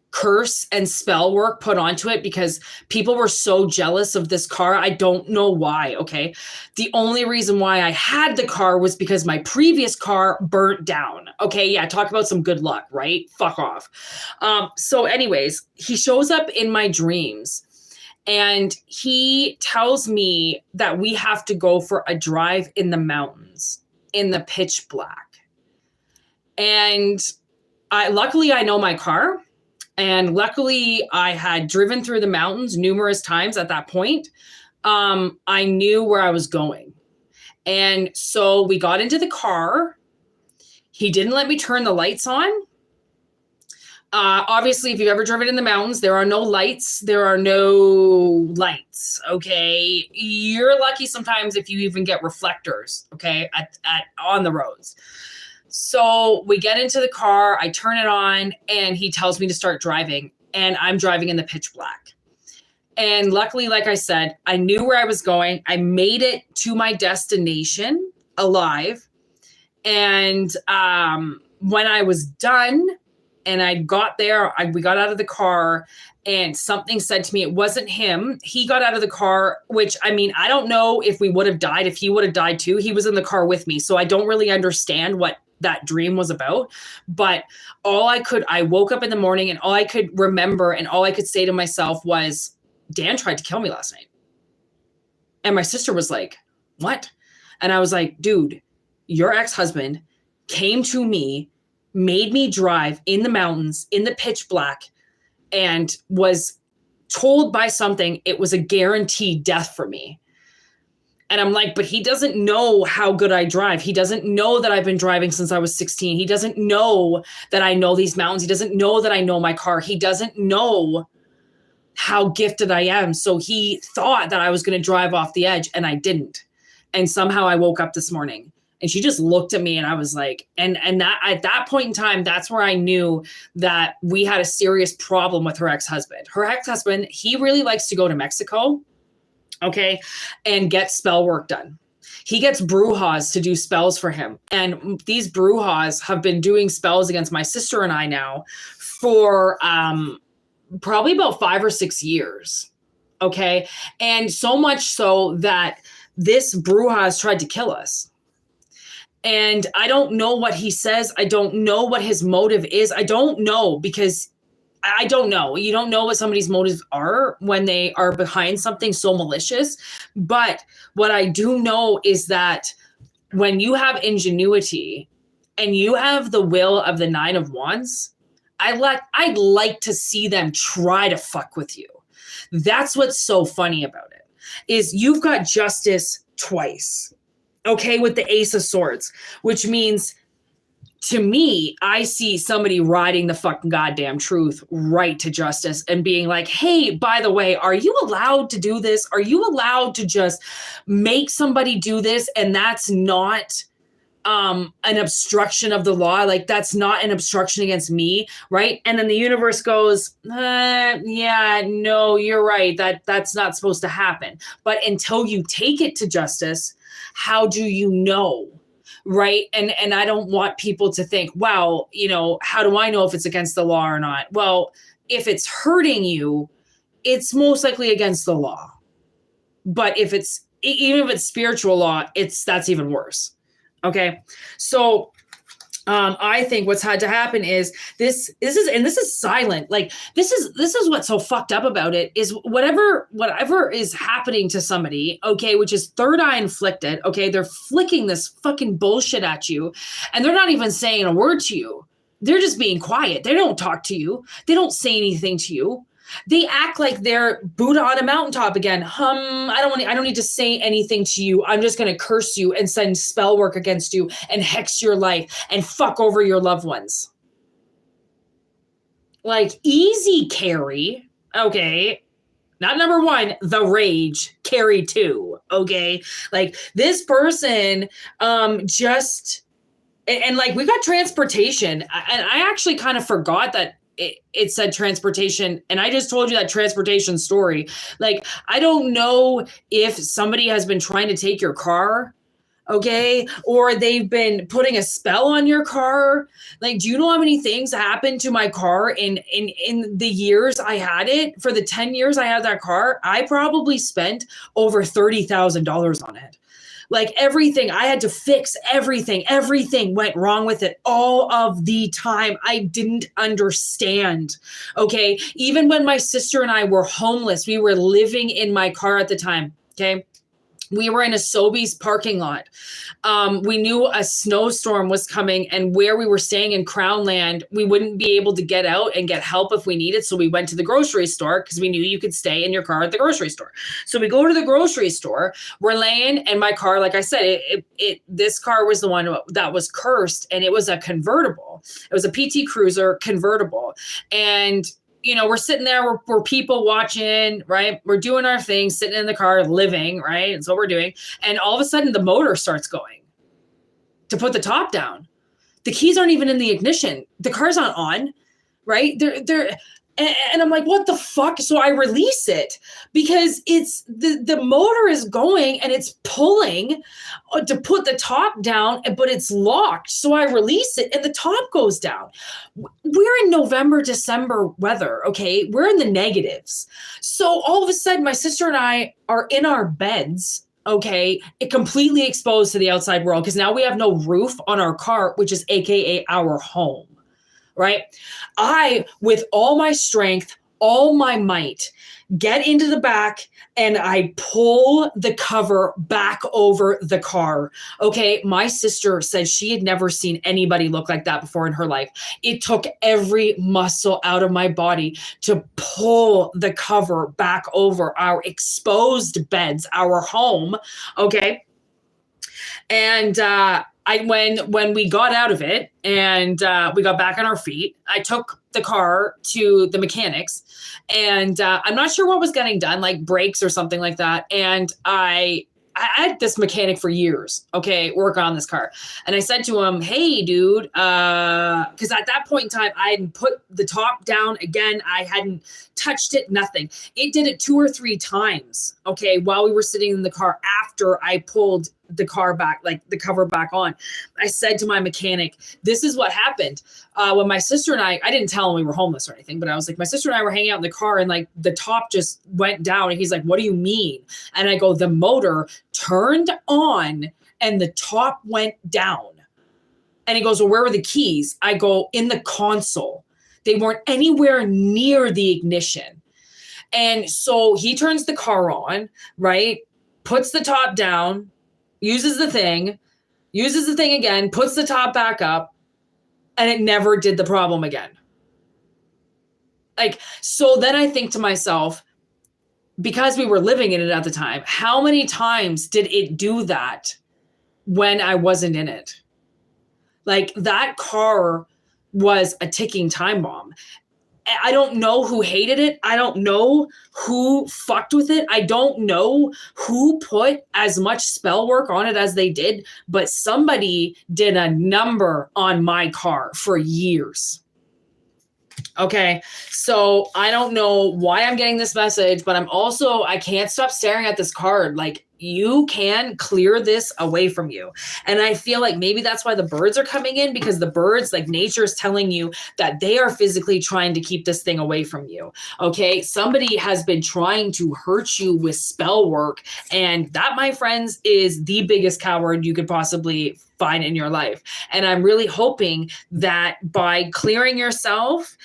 curse and spell work put onto it because people were so jealous of this car. I don't know why, okay? The only reason why I had the car was because my previous car burnt down. Okay, yeah, talk about some good luck, right? Fuck off. So anyways, he shows up in my dreams and he tells me that we have to go for a drive in the mountains in the pitch black. And luckily I know my car. And luckily, I had driven through the mountains numerous times at that point. I knew where I was going. And so we got into the car. He didn't let me turn the lights on. Obviously, if you've ever driven in the mountains, there are no lights. There are no lights, okay? You're lucky sometimes if you even get reflectors, okay, on the roads. So we get into the car, I turn it on, and he tells me to start driving, and I'm driving in the pitch black. And luckily, like I said, I knew where I was going. I made it to my destination alive. And when I was done and I got there, we got out of the car, and something said to me, it wasn't him. He got out of the car, which, I mean, I don't know if we would have died, if he would have died too. He was in the car with me. So I don't really understand what that dream was about. But I woke up in the morning, and all I could remember and all I could say to myself was, Dan tried to kill me last night. And my sister was like, what? And I was like, dude, your ex-husband came to me, made me drive in the mountains in the pitch black, and was told by something it was a guaranteed death for me. And I'm like, but he doesn't know how good I drive. He doesn't know that I've been driving since I was 16. He doesn't know that I know these mountains. He doesn't know that I know my car. He doesn't know how gifted I am. So he thought that I was going to drive off the edge, and I didn't. And somehow I woke up this morning, and she just looked at me, and I was like, and that at that point in time, that's where I knew that we had a serious problem with her ex-husband. Her ex-husband, he really likes to go to Mexico, okay, and get spell work done. He gets brujas to do spells for him. And these brujas have been doing spells against my sister and I now for probably about 5 or 6 years. Okay. And so much so that this bruja has tried to kill us. And I don't know what he says. I don't know what his motive is. I don't know, because I don't know. You don't know what somebody's motives are when they are behind something so malicious. But what I do know is that when you have ingenuity and you have the will of the 9 of Wands, I'd like to see them try to fuck with you. That's what's so funny about it, is you've got justice twice, okay, with the Ace of Swords, which means, to me, I see somebody riding the fucking goddamn truth right to justice and being like, hey, by the way, are you allowed to do this? Are you allowed to just make somebody do this? And that's not an obstruction of the law. Like, that's not an obstruction against me, right? And then the universe goes, yeah, no, you're right. That's not supposed to happen. But until you take it to justice, how do you know? Right. And I don't want people to think, wow, how do I know if it's against the law or not? Well, if it's hurting you, it's most likely against the law. But even if it's spiritual law, that's even worse. Okay. So I think what's had to happen is this is silent. Like, this is what's so fucked up about it, is whatever is happening to somebody, okay, which is third eye inflicted, okay, they're flicking this fucking bullshit at you, and they're not even saying a word to you. They're just being quiet. They don't talk to you. They don't say anything to you. They act like they're Buddha on a mountaintop again. I don't need to say anything to you. I'm just going to curse you and send spell work against you and hex your life and fuck over your loved ones. Like, easy, Carrie. Okay. Not number one, the rage, Carrie 2. Okay. Like, this person just, and like, we got transportation. And I actually kind of forgot that it said transportation. And I just told you that transportation story. Like, I don't know if somebody has been trying to take your car. Okay. Or they've been putting a spell on your car. Like, do you know how many things happened to my car in the years I had it? For the 10 years I had that car, I probably spent over $30,000 on it. Like, everything, I had to fix everything. Everything went wrong with it all of the time. I didn't understand. Okay. Even when my sister and I were homeless, we were living in my car at the time. Okay. We were in a Sobeys parking lot. We knew a snowstorm was coming, and where we were staying in Crownland, we wouldn't be able to get out and get help if we needed. So we went to the grocery store because we knew you could stay in your car at the grocery store. So we go to the grocery store. We're laying, and my car, like I said, this car was the one that was cursed, and it was a convertible. It was a PT Cruiser convertible, and you know, we're sitting there, we're people watching, right? We're doing our thing, sitting in the car, living, right? That's what we're doing. And all of a sudden the motor starts going to put the top down. The keys aren't even in the ignition. The car's not on, right? And I'm like, what the fuck? So I release it because it's the motor is going and it's pulling to put the top down, but it's locked. So I release it and the top goes down. We're in November, December weather. Okay. We're in the negatives. So all of a sudden my sister and I are in our beds. Okay. It completely exposed to the outside world because now we have no roof on our car, which is AKA our home. Right? I, with all my strength, all my might, get into the back and I pull the cover back over the car. Okay. My sister said she had never seen anybody look like that before in her life. It took every muscle out of my body to pull the cover back over our exposed beds, our home. Okay. And, when we got out of it and we got back on our feet, I took the car to the mechanics and I'm not sure what was getting done, like brakes or something like that. And I had this mechanic for years, okay, work on this car. And I said to him, hey, dude, because at that point in time, I hadn't put the top down again. I hadn't touched it, nothing. It did it 2 or 3 times, okay, while we were sitting in the car after I pulled the car back, like the cover back on. I said to my mechanic, this is what happened. When my sister and I didn't tell him we were homeless or anything, but I was like, my sister and I were hanging out in the car and like the top just went down. And he's like, what do you mean? And I go, the motor turned on and the top went down. And he goes, well, where were the keys? I go, in the console. They weren't anywhere near the ignition. And so he turns the car on, right? Puts the top down, uses the thing again, puts the top back up, and it never did the problem again. Like, so then I think to myself, because we were living in it at the time, how many times did it do that when I wasn't in it? Like, that car was a ticking time bomb. I don't know who hated it. I don't know who fucked with it. I don't know who put as much spell work on it as they did, but somebody did a number on my car for years. Okay, so I don't know why I'm getting this message, but I can't stop staring at this card. Like, you can clear this away from you. And I feel like maybe that's why the birds are coming in, because the birds, like, nature is telling you that they are physically trying to keep this thing away from you. Okay, somebody has been trying to hurt you with spell work, and that, my friends, is the biggest coward you could possibly find in your life. And I'm really hoping that by clearing yourself,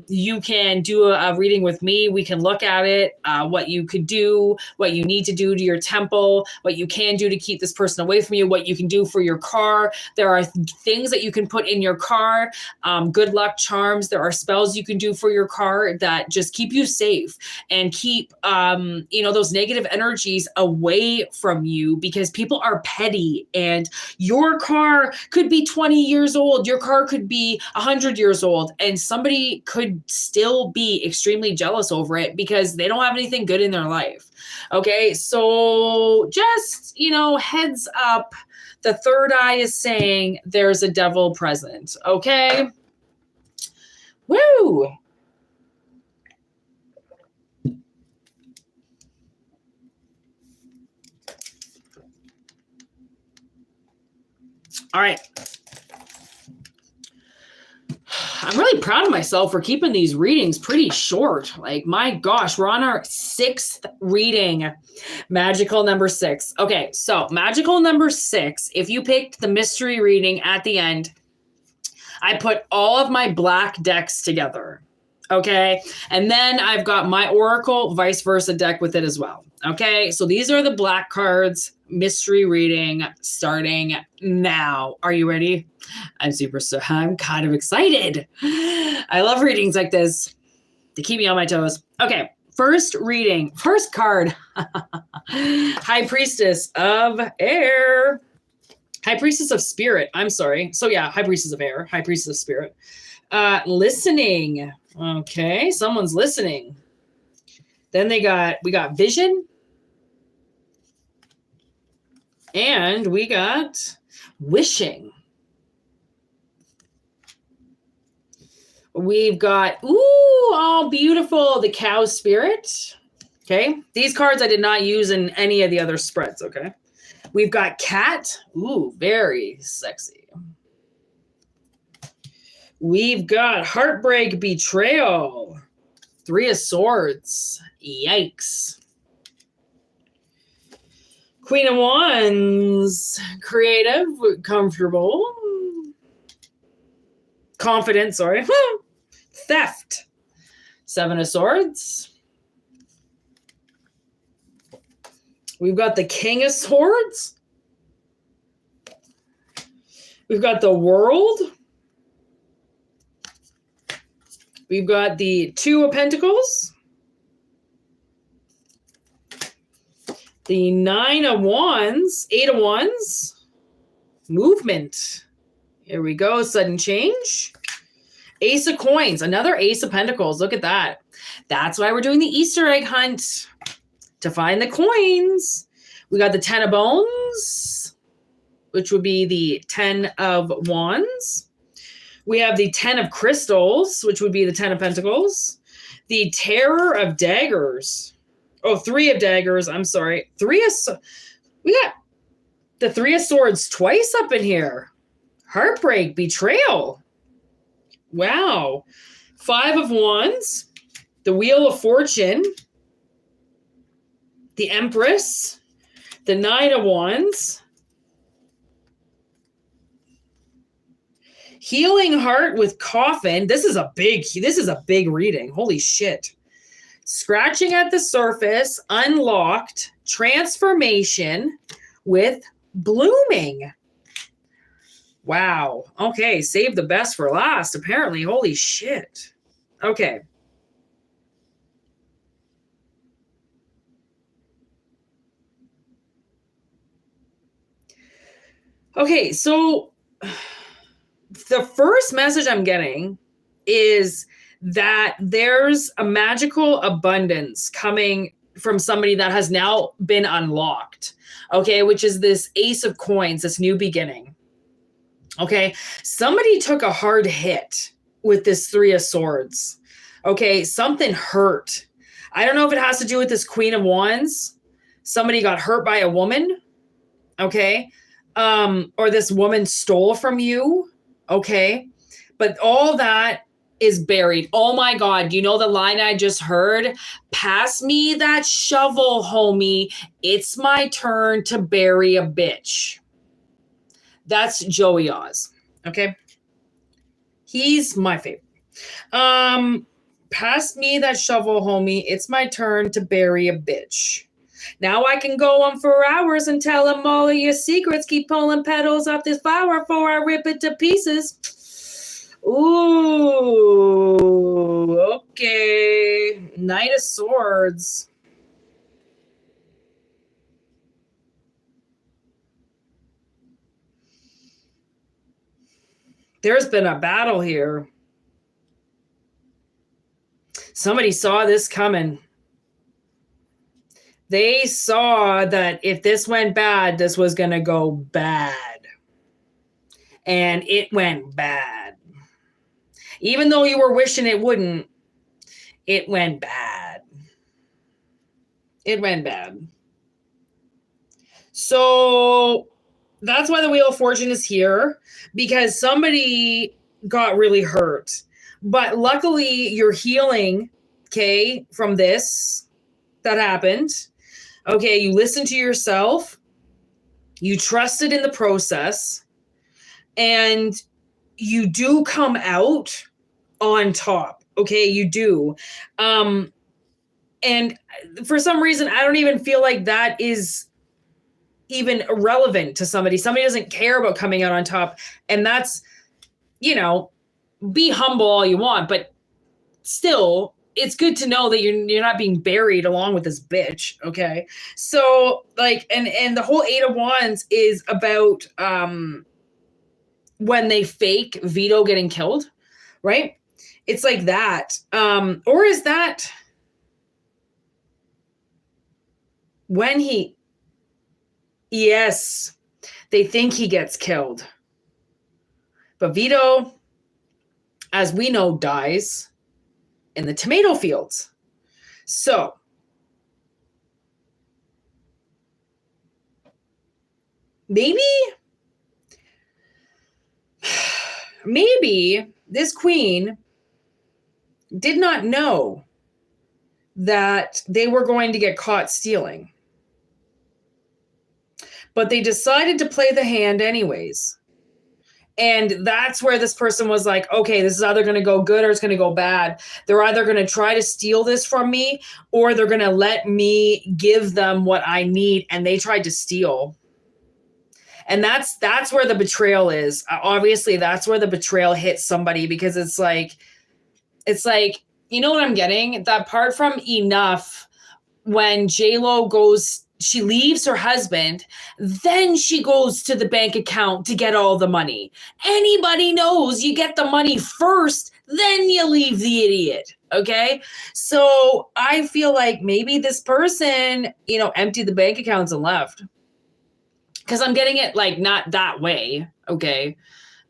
you can do a reading with me. We can look at it, what you could do, what you need to do to your your temple, what you can do to keep this person away from you, what you can do for your car. There are things that you can put in your car, good luck charms. There are spells you can do for your car that just keep you safe and keep, those negative energies away from you, because people are petty, and your car could be 20 years old. Your car could be 100 years old, and somebody could still be extremely jealous over it because they don't have anything good in their life. Okay. So just, heads up, the third eye is saying there's a devil present. Okay. Woo. All right. I'm really proud of myself for keeping these readings pretty short. Like, my gosh, we're on our 6th reading. Magical number 6. Okay, so magical number 6, if you picked the mystery reading at the end, I put all of my black decks together. Okay, and then I've got my Oracle vice versa deck with it as well. Okay, so these are the black cards, mystery reading starting now. Are you ready? I'm kind of excited. I love readings like this. They keep me on my toes. Okay, first reading, first card. High Priestess of Air. High Priestess of Spirit. I'm sorry. So yeah, High Priestess of Air, High Priestess of Spirit. Listening. Okay, someone's listening. Then we got vision. And we got wishing. We've got, oh, beautiful, the cow spirit. Okay, these cards I did not use in any of the other spreads, okay? We've got cat. Ooh, very sexy. We've got heartbreak, betrayal. 3 of Swords. Yikes. Queen of Wands. Creative, comfortable. Confident, sorry. Theft. 7 of Swords. We've got the King of Swords. We've got the World. We've got the 2 of Pentacles. The 9 of Wands. 8 of Wands. Movement. Here we go. Sudden change. Ace of Coins. Another Ace of Pentacles. Look at that. That's why we're doing the Easter egg hunt. To find the coins. We got the 10 of Bones, which would be the 10 of Wands. We have the 10 of Crystals, which would be the 10 of Pentacles. The Terror of Daggers. Oh, 3 of Daggers. I'm sorry. We got the 3 of Swords twice up in here. Heartbreak, betrayal. Wow. 5 of Wands. The Wheel of Fortune. The Empress. The 9 of Wands. Healing Heart with Coffin. This is a big reading. Holy shit. Scratching at the Surface. Unlocked. Transformation with Blooming. Wow. Okay. Save the best for last, apparently. Holy shit. Okay. Okay. So the first message I'm getting is that there's a magical abundance coming from somebody that has now been unlocked. Okay. Which is this Ace of Coins, this new beginning. Okay. Somebody took a hard hit with this 3 of Swords. Okay. Something hurt. I don't know if it has to do with this Queen of Wands. Somebody got hurt by a woman. Okay. Or this woman stole from you. Okay. But all that is buried. Oh my God. You know the line I just heard? Pass me that shovel, homie. It's my turn to bury a bitch. That's Joey Oz. Okay. He's my favorite. Pass me that shovel, homie. It's my turn to bury a bitch. Now I can go on for hours and tell them all of your secrets. Keep pulling petals off this flower before I rip it to pieces. Ooh, okay. Knight of Swords. There's been a battle here. Somebody saw this coming. They saw that if this went bad, this was going to go bad. And it went bad. Even though you were wishing it wouldn't, it went bad. It went bad. So that's why the Wheel of Fortune is here, because somebody got really hurt. But luckily, you're healing, okay, from this that happened. Okay, you listened to yourself. You trusted in the process. And you do come out on top. Okay, you do. And for some reason, I don't even feel like that is even irrelevant to somebody. Somebody doesn't care about coming out on top. And that's, you know, be humble all you want, but still, it's good to know that you're not being buried along with this bitch. Okay. So like, and the whole Eight of Wands is about, when they fake Vito getting killed, right? It's like that. Or is that when yes, they think he gets killed. But Vito, as we know, dies in the tomato fields. So maybe this queen did not know that they were going to get caught stealing. But they decided to play the hand anyways. And that's where this person was like, okay, this is either going to go good or it's going to go bad. They're either going to try to steal this from me or they're going to let me give them what I need. And they tried to steal. And that's where the betrayal is. Obviously, that's where the betrayal hits somebody, because it's like, you know what I'm getting? That part from Enough, when J-Lo goes, she leaves her husband, then she goes to the bank account to get all the money. Anybody knows you get the money first, then you leave the idiot. Okay. So I feel like maybe this person, you know, emptied the bank accounts and left. Because I'm getting it like not that way, okay,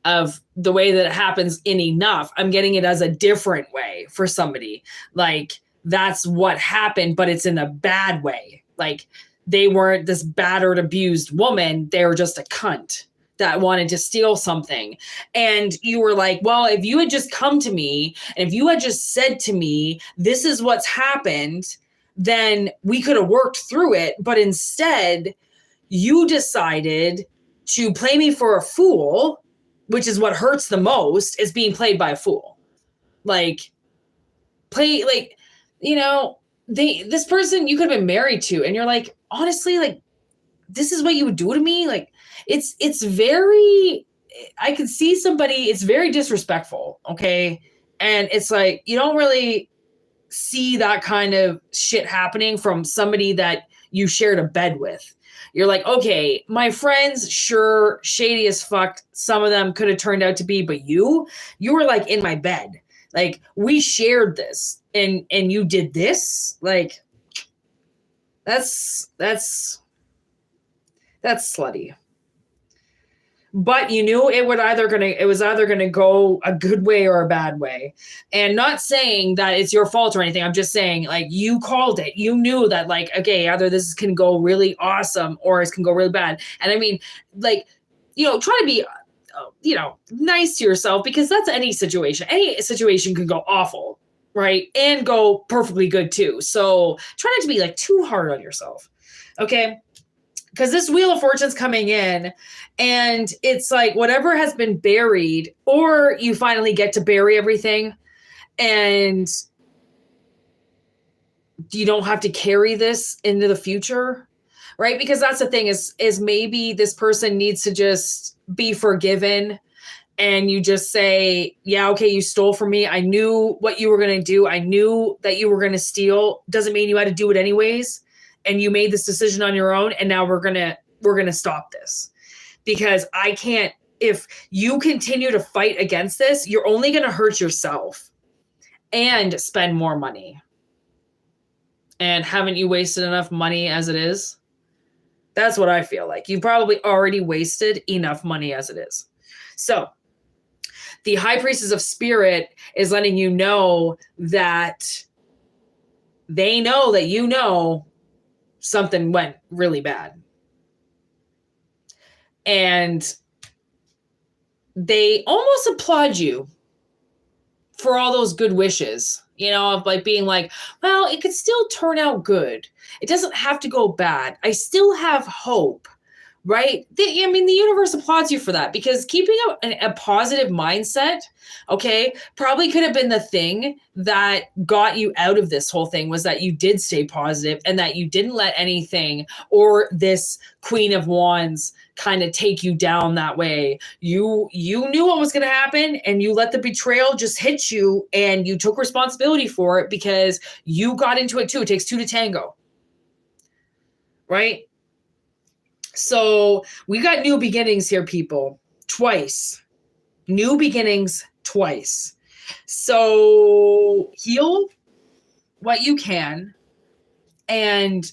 of the way that it happens in Enough. I'm getting it as a different way for somebody. Like, that's what happened, but it's in a bad way. Like, they weren't this battered, abused woman. They were just a cunt that wanted to steal something. And you were like, well, if you had just come to me and if you had just said to me, this is what's happened, then we could have worked through it. But instead, you decided to play me for a fool, which is what hurts the most, is being played by a fool. Like, you know, this person you could have been married to, and you're like, honestly, like, this is what you would do to me? Like, it's very, I could see somebody, it's very disrespectful, okay? And it's like, you don't really see that kind of shit happening from somebody that you shared a bed with. You're like, okay, my friends, sure, shady as fuck. Some of them could have turned out to be, but you were like in my bed. Like, we shared this and you did this. Like, that's slutty. But you knew it was either gonna go a good way or a bad way. And not saying that it's your fault or anything. I'm just saying, like, you called it. You knew that, like, okay, either this can go really awesome or it can go really bad. And I mean, like, you know, try to be, you know, nice to yourself, because that's any situation. Any situation can go awful, right? And go perfectly good too. So try not to be like too hard on yourself. Okay. Because this Wheel of Fortune's coming in, and it's like whatever has been buried, or you finally get to bury everything, and you don't have to carry this into the future, right? Because that's the thing is maybe this person needs to just be forgiven, and you just say, yeah, okay, you stole from me. I knew what you were going to do. I knew that you were going to steal. Doesn't mean you had to do it anyways. And you made this decision on your own. And now we're going to stop this, because I can't, if you continue to fight against this, you're only going to hurt yourself and spend more money. And haven't you wasted enough money as it is? That's what I feel like. You've probably already wasted enough money as it is. So the High Priestess of Spirit is letting you know that they know that you know something went really bad. And they almost applaud you for all those good wishes, you know, of like being like, well, it could still turn out good. It doesn't have to go bad. I still have hope. Right? The universe applauds you for that, because keeping a positive mindset, okay, probably could have been the thing that got you out of this whole thing, was that you did stay positive and that you didn't let anything or this Queen of Wands kind of take you down that way. You knew what was going to happen, and you let the betrayal just hit you, and you took responsibility for it because you got into it too. It takes two to tango. Right? So we got new beginnings here, people. Twice. New beginnings twice. So heal what you can and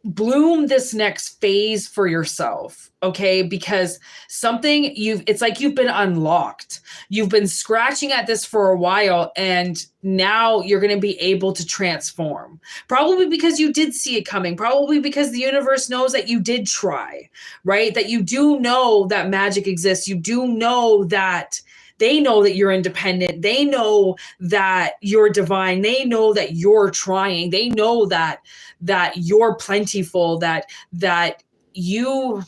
bloom this next phase for yourself, okay? Because it's like you've been unlocked. You've been scratching at this for a while, and now you're going to be able to transform. Probably because you did see it coming. Probably because the universe knows that you did try, right? That you do know that magic exists. You do know that they know that you're independent. They know that you're divine. They know that you're trying. They know that you're plentiful, that you're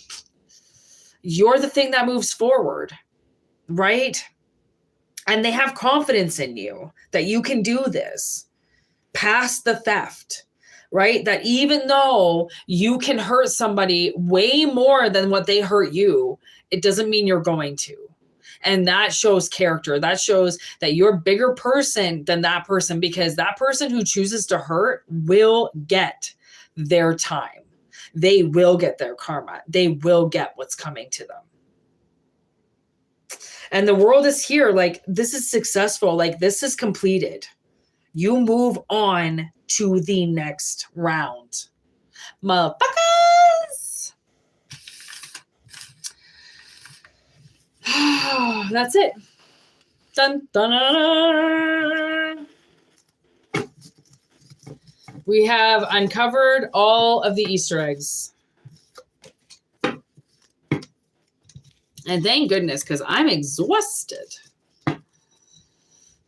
the thing that moves forward, right? And they have confidence in you that you can do this past the theft, right? That even though you can hurt somebody way more than what they hurt you, it doesn't mean you're going to. And that shows character. That shows that you're a bigger person than that person, because that person who chooses to hurt will get their time. They will get their karma. They will get what's coming to them. And the world is here. Like, this is successful. Like, this is completed. You move on to the next round. Motherfuckers! That's it. Dun, dun, dun, dun. We have uncovered all of the Easter eggs. And thank goodness, because I'm exhausted.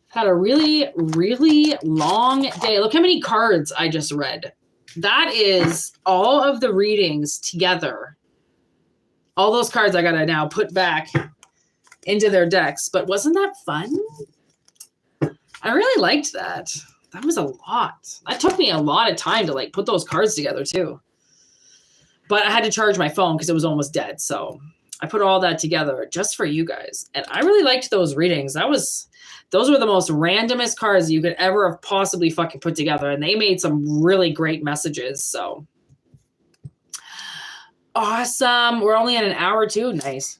Had a really, really long day. Look how many cards I just read. That is all of the readings together. All those cards I got to now put back into their decks. But wasn't that fun? I really liked that. That was a lot. That took me a lot of time to like put those cards together too. But I had to charge my phone because it was almost dead. So I put all that together just for you guys. And I really liked those readings. Those were the most randomest cards you could ever have possibly fucking put together. And they made some really great messages. So awesome. We're only at an hour too. Nice.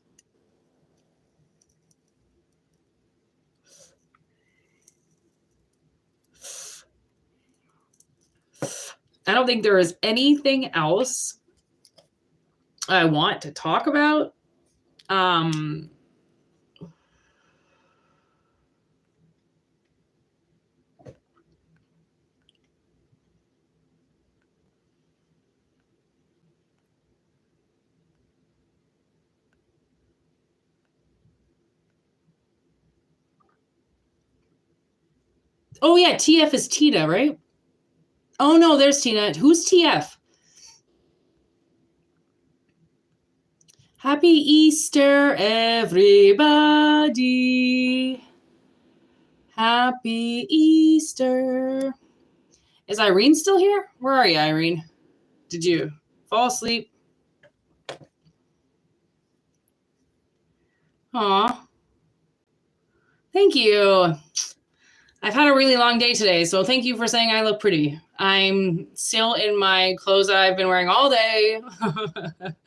I don't think there is anything else I want to talk about. Oh yeah, TF is Tina, right? Oh no, there's Tina. Who's TF? Happy Easter, everybody. Happy Easter. Is Irene still here? Where are you, Irene? Did you fall asleep? Aw. Thank you. I've had a really long day today, so thank you for saying I look pretty. I'm still in my clothes that I've been wearing all day.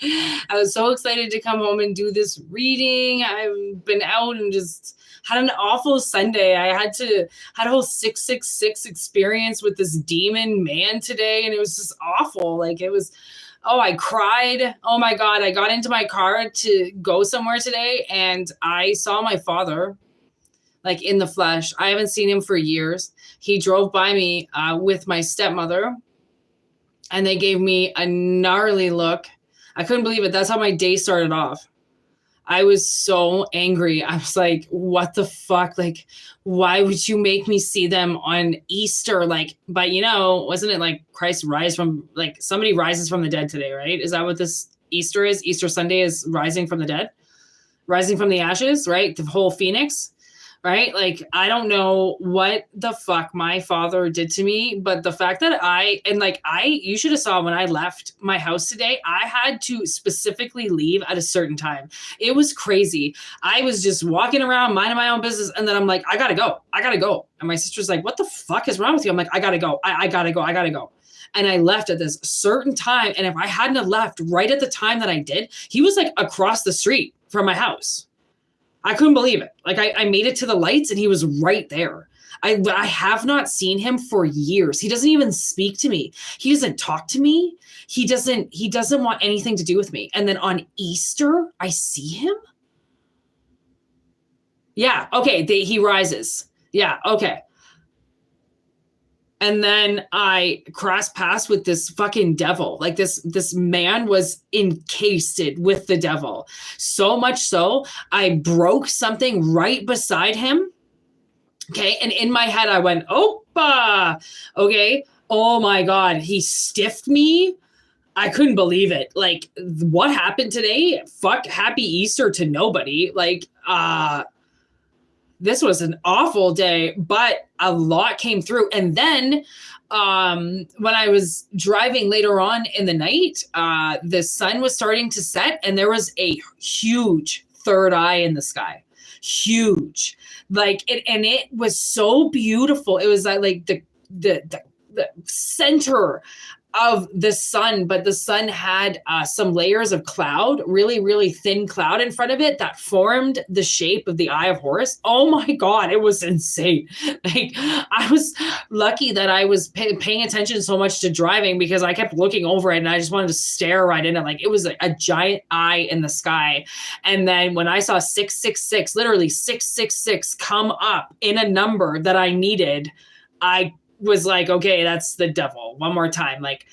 I was so excited to come home and do this reading. I've been out and just had an awful Sunday. I had a whole 666 experience with this demon man today, and it was just awful. Like it was, oh, I cried. Oh my God. I got into my car to go somewhere today, and I saw my father like in the flesh. I haven't seen him for years. He drove by me with my stepmother, and they gave me a gnarly look. I couldn't believe it. That's how my day started off. I was so angry. I was like, what the fuck? Like, why would you make me see them on Easter? Like, but you know, wasn't it like Christ rise from, like somebody rises from the dead today, right? Is that what this Easter is? Easter Sunday is rising from the dead, rising from the ashes, right? The whole phoenix. Right? Like, I don't know what the fuck my father did to me, but the fact that you should have saw when I left my house today, I had to specifically leave at a certain time. It was crazy. I was just walking around, minding my own business. And then I'm like, I gotta go. And my sister's like, what the fuck is wrong with you? I'm like, I gotta go. I gotta go. And I left at this certain time. And if I hadn't have left right at the time that I did, he was like across the street from my house. I couldn't believe it. Like I made it to the lights and he was right there. I have not seen him for years. He doesn't even speak to me. He doesn't talk to me. He doesn't want anything to do with me. And then on Easter, I see him. Yeah. Okay. He rises. Yeah. Okay. And then I crossed paths with this fucking devil. Like this man was encased with the devil. So much so, I broke something right beside him. Okay. And in my head, I went, Opa. Okay. Oh my God. He stiffed me. I couldn't believe it. Like, what happened today? Fuck, happy Easter to nobody. Like, this was an awful day, but a lot came through. And then when I was driving later on in the night, the sun was starting to set and there was a huge third eye in the sky. Huge. Like it, and it was so beautiful. It was like the center of the sun, but the sun had some layers of cloud, really, really thin cloud in front of it that formed the shape of the Eye of Horus. Oh my God, it was insane. Like I was lucky that I was paying attention so much to driving because I kept looking over it and I just wanted to stare right in it. Like it was a giant eye in the sky. And then when I saw 666, literally 666 come up in a number that I needed, I was like, okay, that's the devil. One more time. Like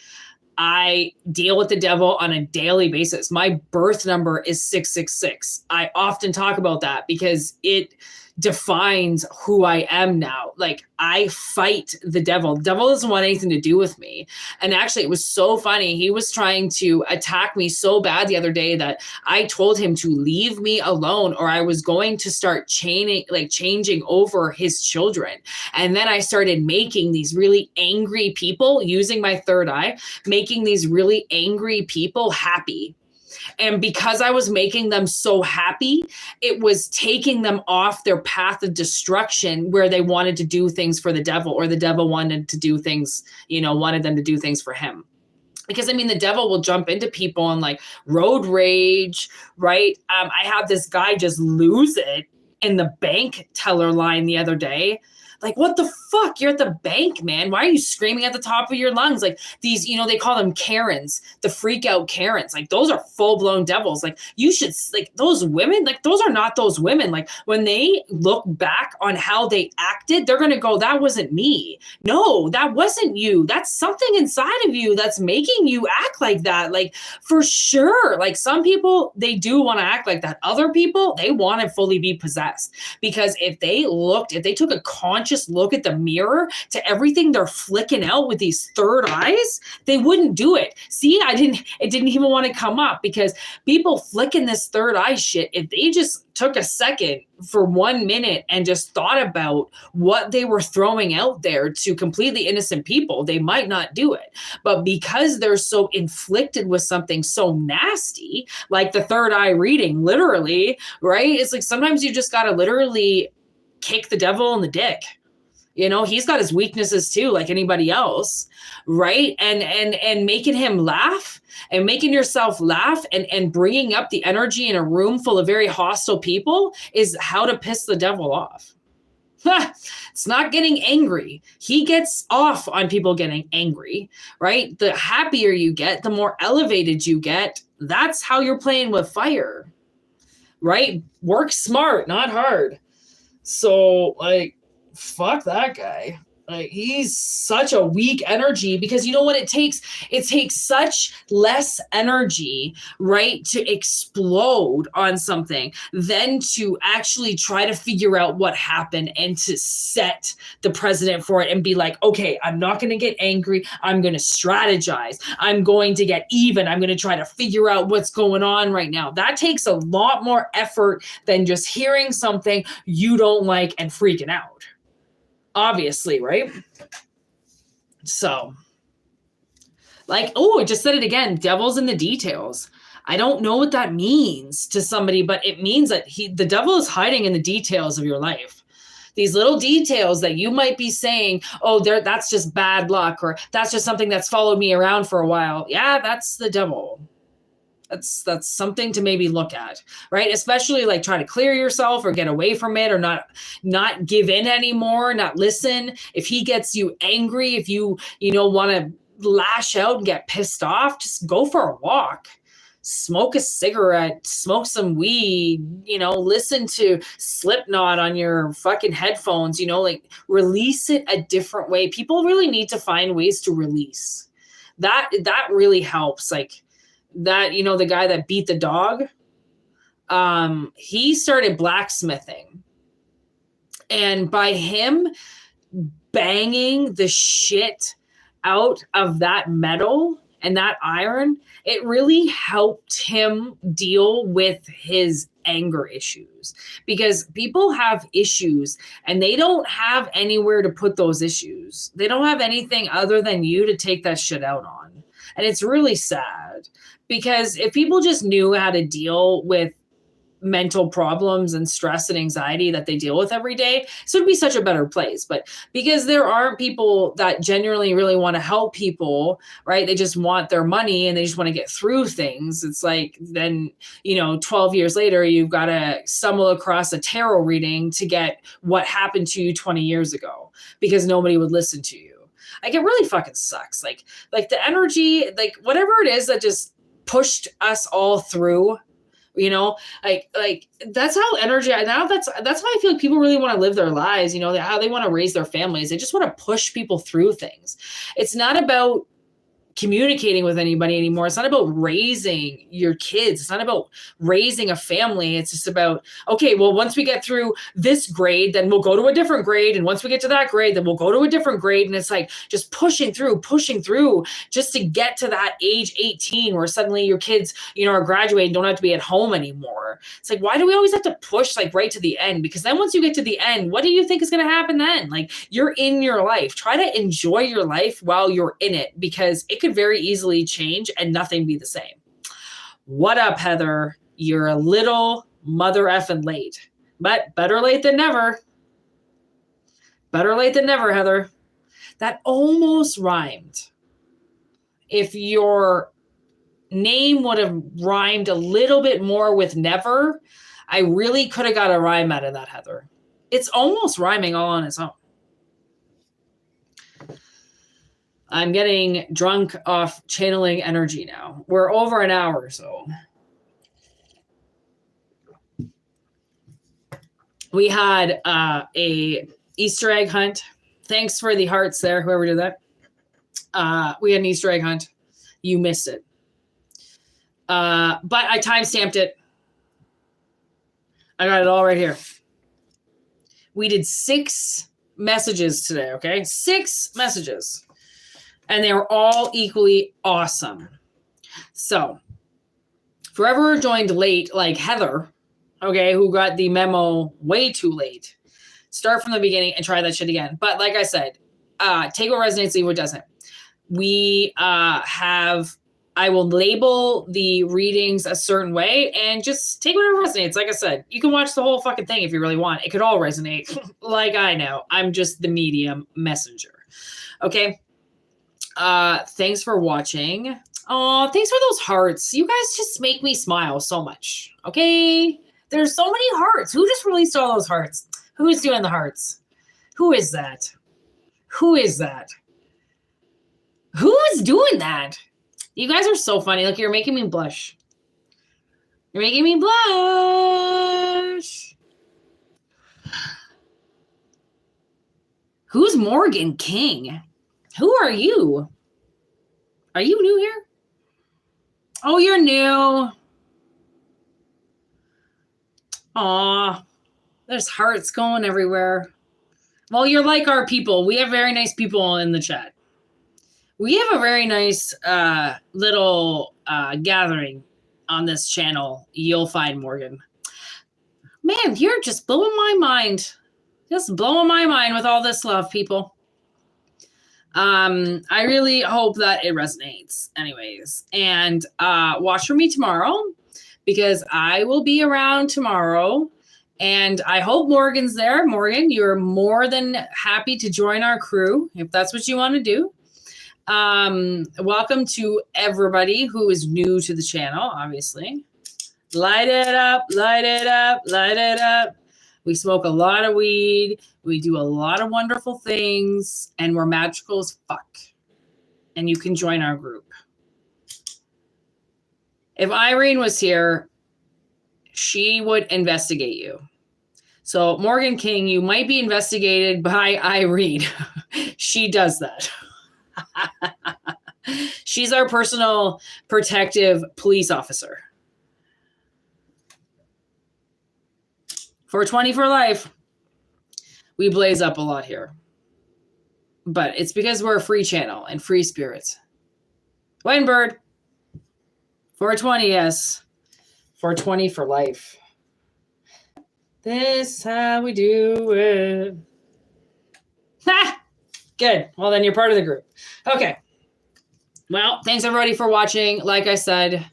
I deal with the devil on a daily basis. My birth number is 666. I often talk about that because it defines who I am now. Like I fight the devil. The devil doesn't want anything to do with me. And actually it was so funny. He was trying to attack me so bad the other day that I told him to leave me alone or I was going to start changing over his children. And then I started making these really angry people using my third eye, making these really angry people happy. And because I was making them so happy, it was taking them off their path of destruction where they wanted to do things for the devil or the devil wanted to do things, wanted them to do things for him. Because, I mean, the devil will jump into people and like road rage, right? I had this guy just lose it in the bank teller line the other day. Like, what the fuck? You're at the bank, man. Why are you screaming at the top of your lungs? Like these, they call them Karens, the freak out Karens. Like those are full blown devils. Like you should, like those women, like those are not those women. Like when they look back on how they acted, they're going to go, that wasn't me. No, that wasn't you. That's something inside of you that's making you act like that. Like for sure. Like some people, they do want to act like that. Other people, they want to fully be possessed because if they took a conscious conscious look at the mirror to everything they're flicking out with these third eyes, they wouldn't do it. See, it didn't even want to come up, because people flicking this third eye shit, if they just took a second for 1 minute and just thought about what they were throwing out there to completely innocent people, they might not do it. But because they're so inflicted with something so nasty, like the third eye reading, literally, right? It's like sometimes you just got to literally kick the devil in the dick. You know, he's got his weaknesses too, like anybody else, right? And making him laugh and making yourself laugh and bringing up the energy in a room full of very hostile people is how to piss the devil off. It's not getting angry. He gets off on people getting angry, right? The happier you get, the more elevated you get. That's how you're playing with fire, right? Work smart, not hard. So, like, fuck that guy. Like, he's such a weak energy, because you know what it takes? It takes such less energy, right, to explode on something than to actually try to figure out what happened and to set the precedent for it and be like, okay, I'm not going to get angry. I'm going to strategize. I'm going to get even. I'm going to try to figure out what's going on right now. That takes a lot more effort than just hearing something you don't like and freaking out. Obviously, right? So, like, oh, I just said it again. Devil's in the details. I don't know what that means to somebody, but it means that the devil is hiding in the details of your life. These little details that you might be saying, oh, that's just bad luck, or that's just something that's followed me around for a while. Yeah, that's the devil. That's something to maybe look at, right? Especially like try to clear yourself or get away from it, or not give in anymore, not listen. If he gets you angry, if you want to lash out and get pissed off, just go for a walk, smoke a cigarette, smoke some weed, listen to Slipknot on your fucking headphones, like release it a different way. People really need to find ways to release. That really helps. Like, that, the guy that beat the dog, he started blacksmithing, and by him banging the shit out of that metal and that iron, it really helped him deal with his anger issues, because people have issues and they don't have anywhere to put those issues. They don't have anything other than you to take that shit out on. And it's really sad, because if people just knew how to deal with mental problems and stress and anxiety that they deal with every day, so it'd be such a better place. But because there aren't people that genuinely really want to help people, right? They just want their money and they just want to get through things. It's like, then, 12 years later, you've got to stumble across a tarot reading to get what happened to you 20 years ago, because nobody would listen to you. Like, it really fucking sucks. Like the energy, like whatever it is that just pushed us all through, like that's how energy, now that's how I feel like people really want to live their lives, how they want to raise their families. They just want to push people through things. It's not about communicating with anybody anymore. It's not about raising your kids. It's not about raising a family. It's just about, okay, well, once we get through this grade, then we'll go to a different grade. And once we get to that grade, then we'll go to a different grade. And it's like just pushing through just to get to that age 18 where suddenly your kids, are graduating, don't have to be at home anymore. It's like, why do we always have to push like right to the end? Because then once you get to the end, what do you think is going to happen then? Like, you're in your life. Try to enjoy your life while you're in it, because it could very easily change and nothing be the same. What up, Heather? You're a little mother effing late, but better late than never. Better late than never, Heather. That almost rhymed. If your name would have rhymed a little bit more with never, I really could have got a rhyme out of that, Heather. It's almost rhyming all on its own. I'm getting drunk off channeling energy now. We're over an hour, so. We had a Easter egg hunt. Thanks for the hearts there, whoever did that. We had an Easter egg hunt. You missed it. But I timestamped it. I got it all right here. We did 6 messages today, okay? 6 messages. And they were all equally awesome. So, forever joined late, like Heather, okay, who got the memo way too late. Start from the beginning and try that shit again. But like I said, take what resonates, leave what doesn't. I will label the readings a certain way and just take whatever resonates. Like I said, you can watch the whole fucking thing if you really want. It could all resonate. Like I know. I'm just the medium messenger. Okay. Thanks for watching. Oh, thanks for those hearts. You guys just make me smile so much. Okay. There's so many hearts. Who just released all those hearts? Who's doing the hearts? Who is that? Who is that? Who is doing that? You guys are so funny. Look, you're making me blush. You're making me blush. Who's Morgan King? Who are you? Are you new here? Oh, you're new. Aw, there's hearts going everywhere. Well, you're like our people. We have very nice people in the chat. We have a very nice little gathering on this channel. You'll find, Morgan. Man, you're just blowing my mind. Just blowing my mind with all this love, people. I really hope that it resonates. Anyways, and watch for me tomorrow because I will be around tomorrow. And I hope Morgan's there. Morgan, you're more than happy to join our crew if that's what you want to do. Welcome to everybody who is new to the channel, obviously. Light it up, light it up, light it up. We smoke a lot of weed. We do a lot of wonderful things, and we're magical as fuck. And you can join our group. If Irene was here, she would investigate you. So Morgan King, you might be investigated by Irene. She does that. She's our personal protective police officer. 420 for life. We blaze up a lot here. But it's because we're a free channel and free spirits. Weinberg. 420, yes. 420 for life. This is how we do it. Ha! Good. Well, then you're part of the group. Okay. Well, thanks everybody for watching. Like I said,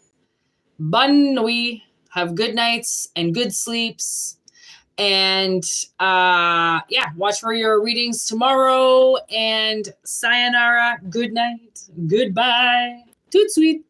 bonne nuit. Have good nights and good sleeps. And yeah, watch for your readings tomorrow. And sayonara. Good night. Goodbye. Toot sweet.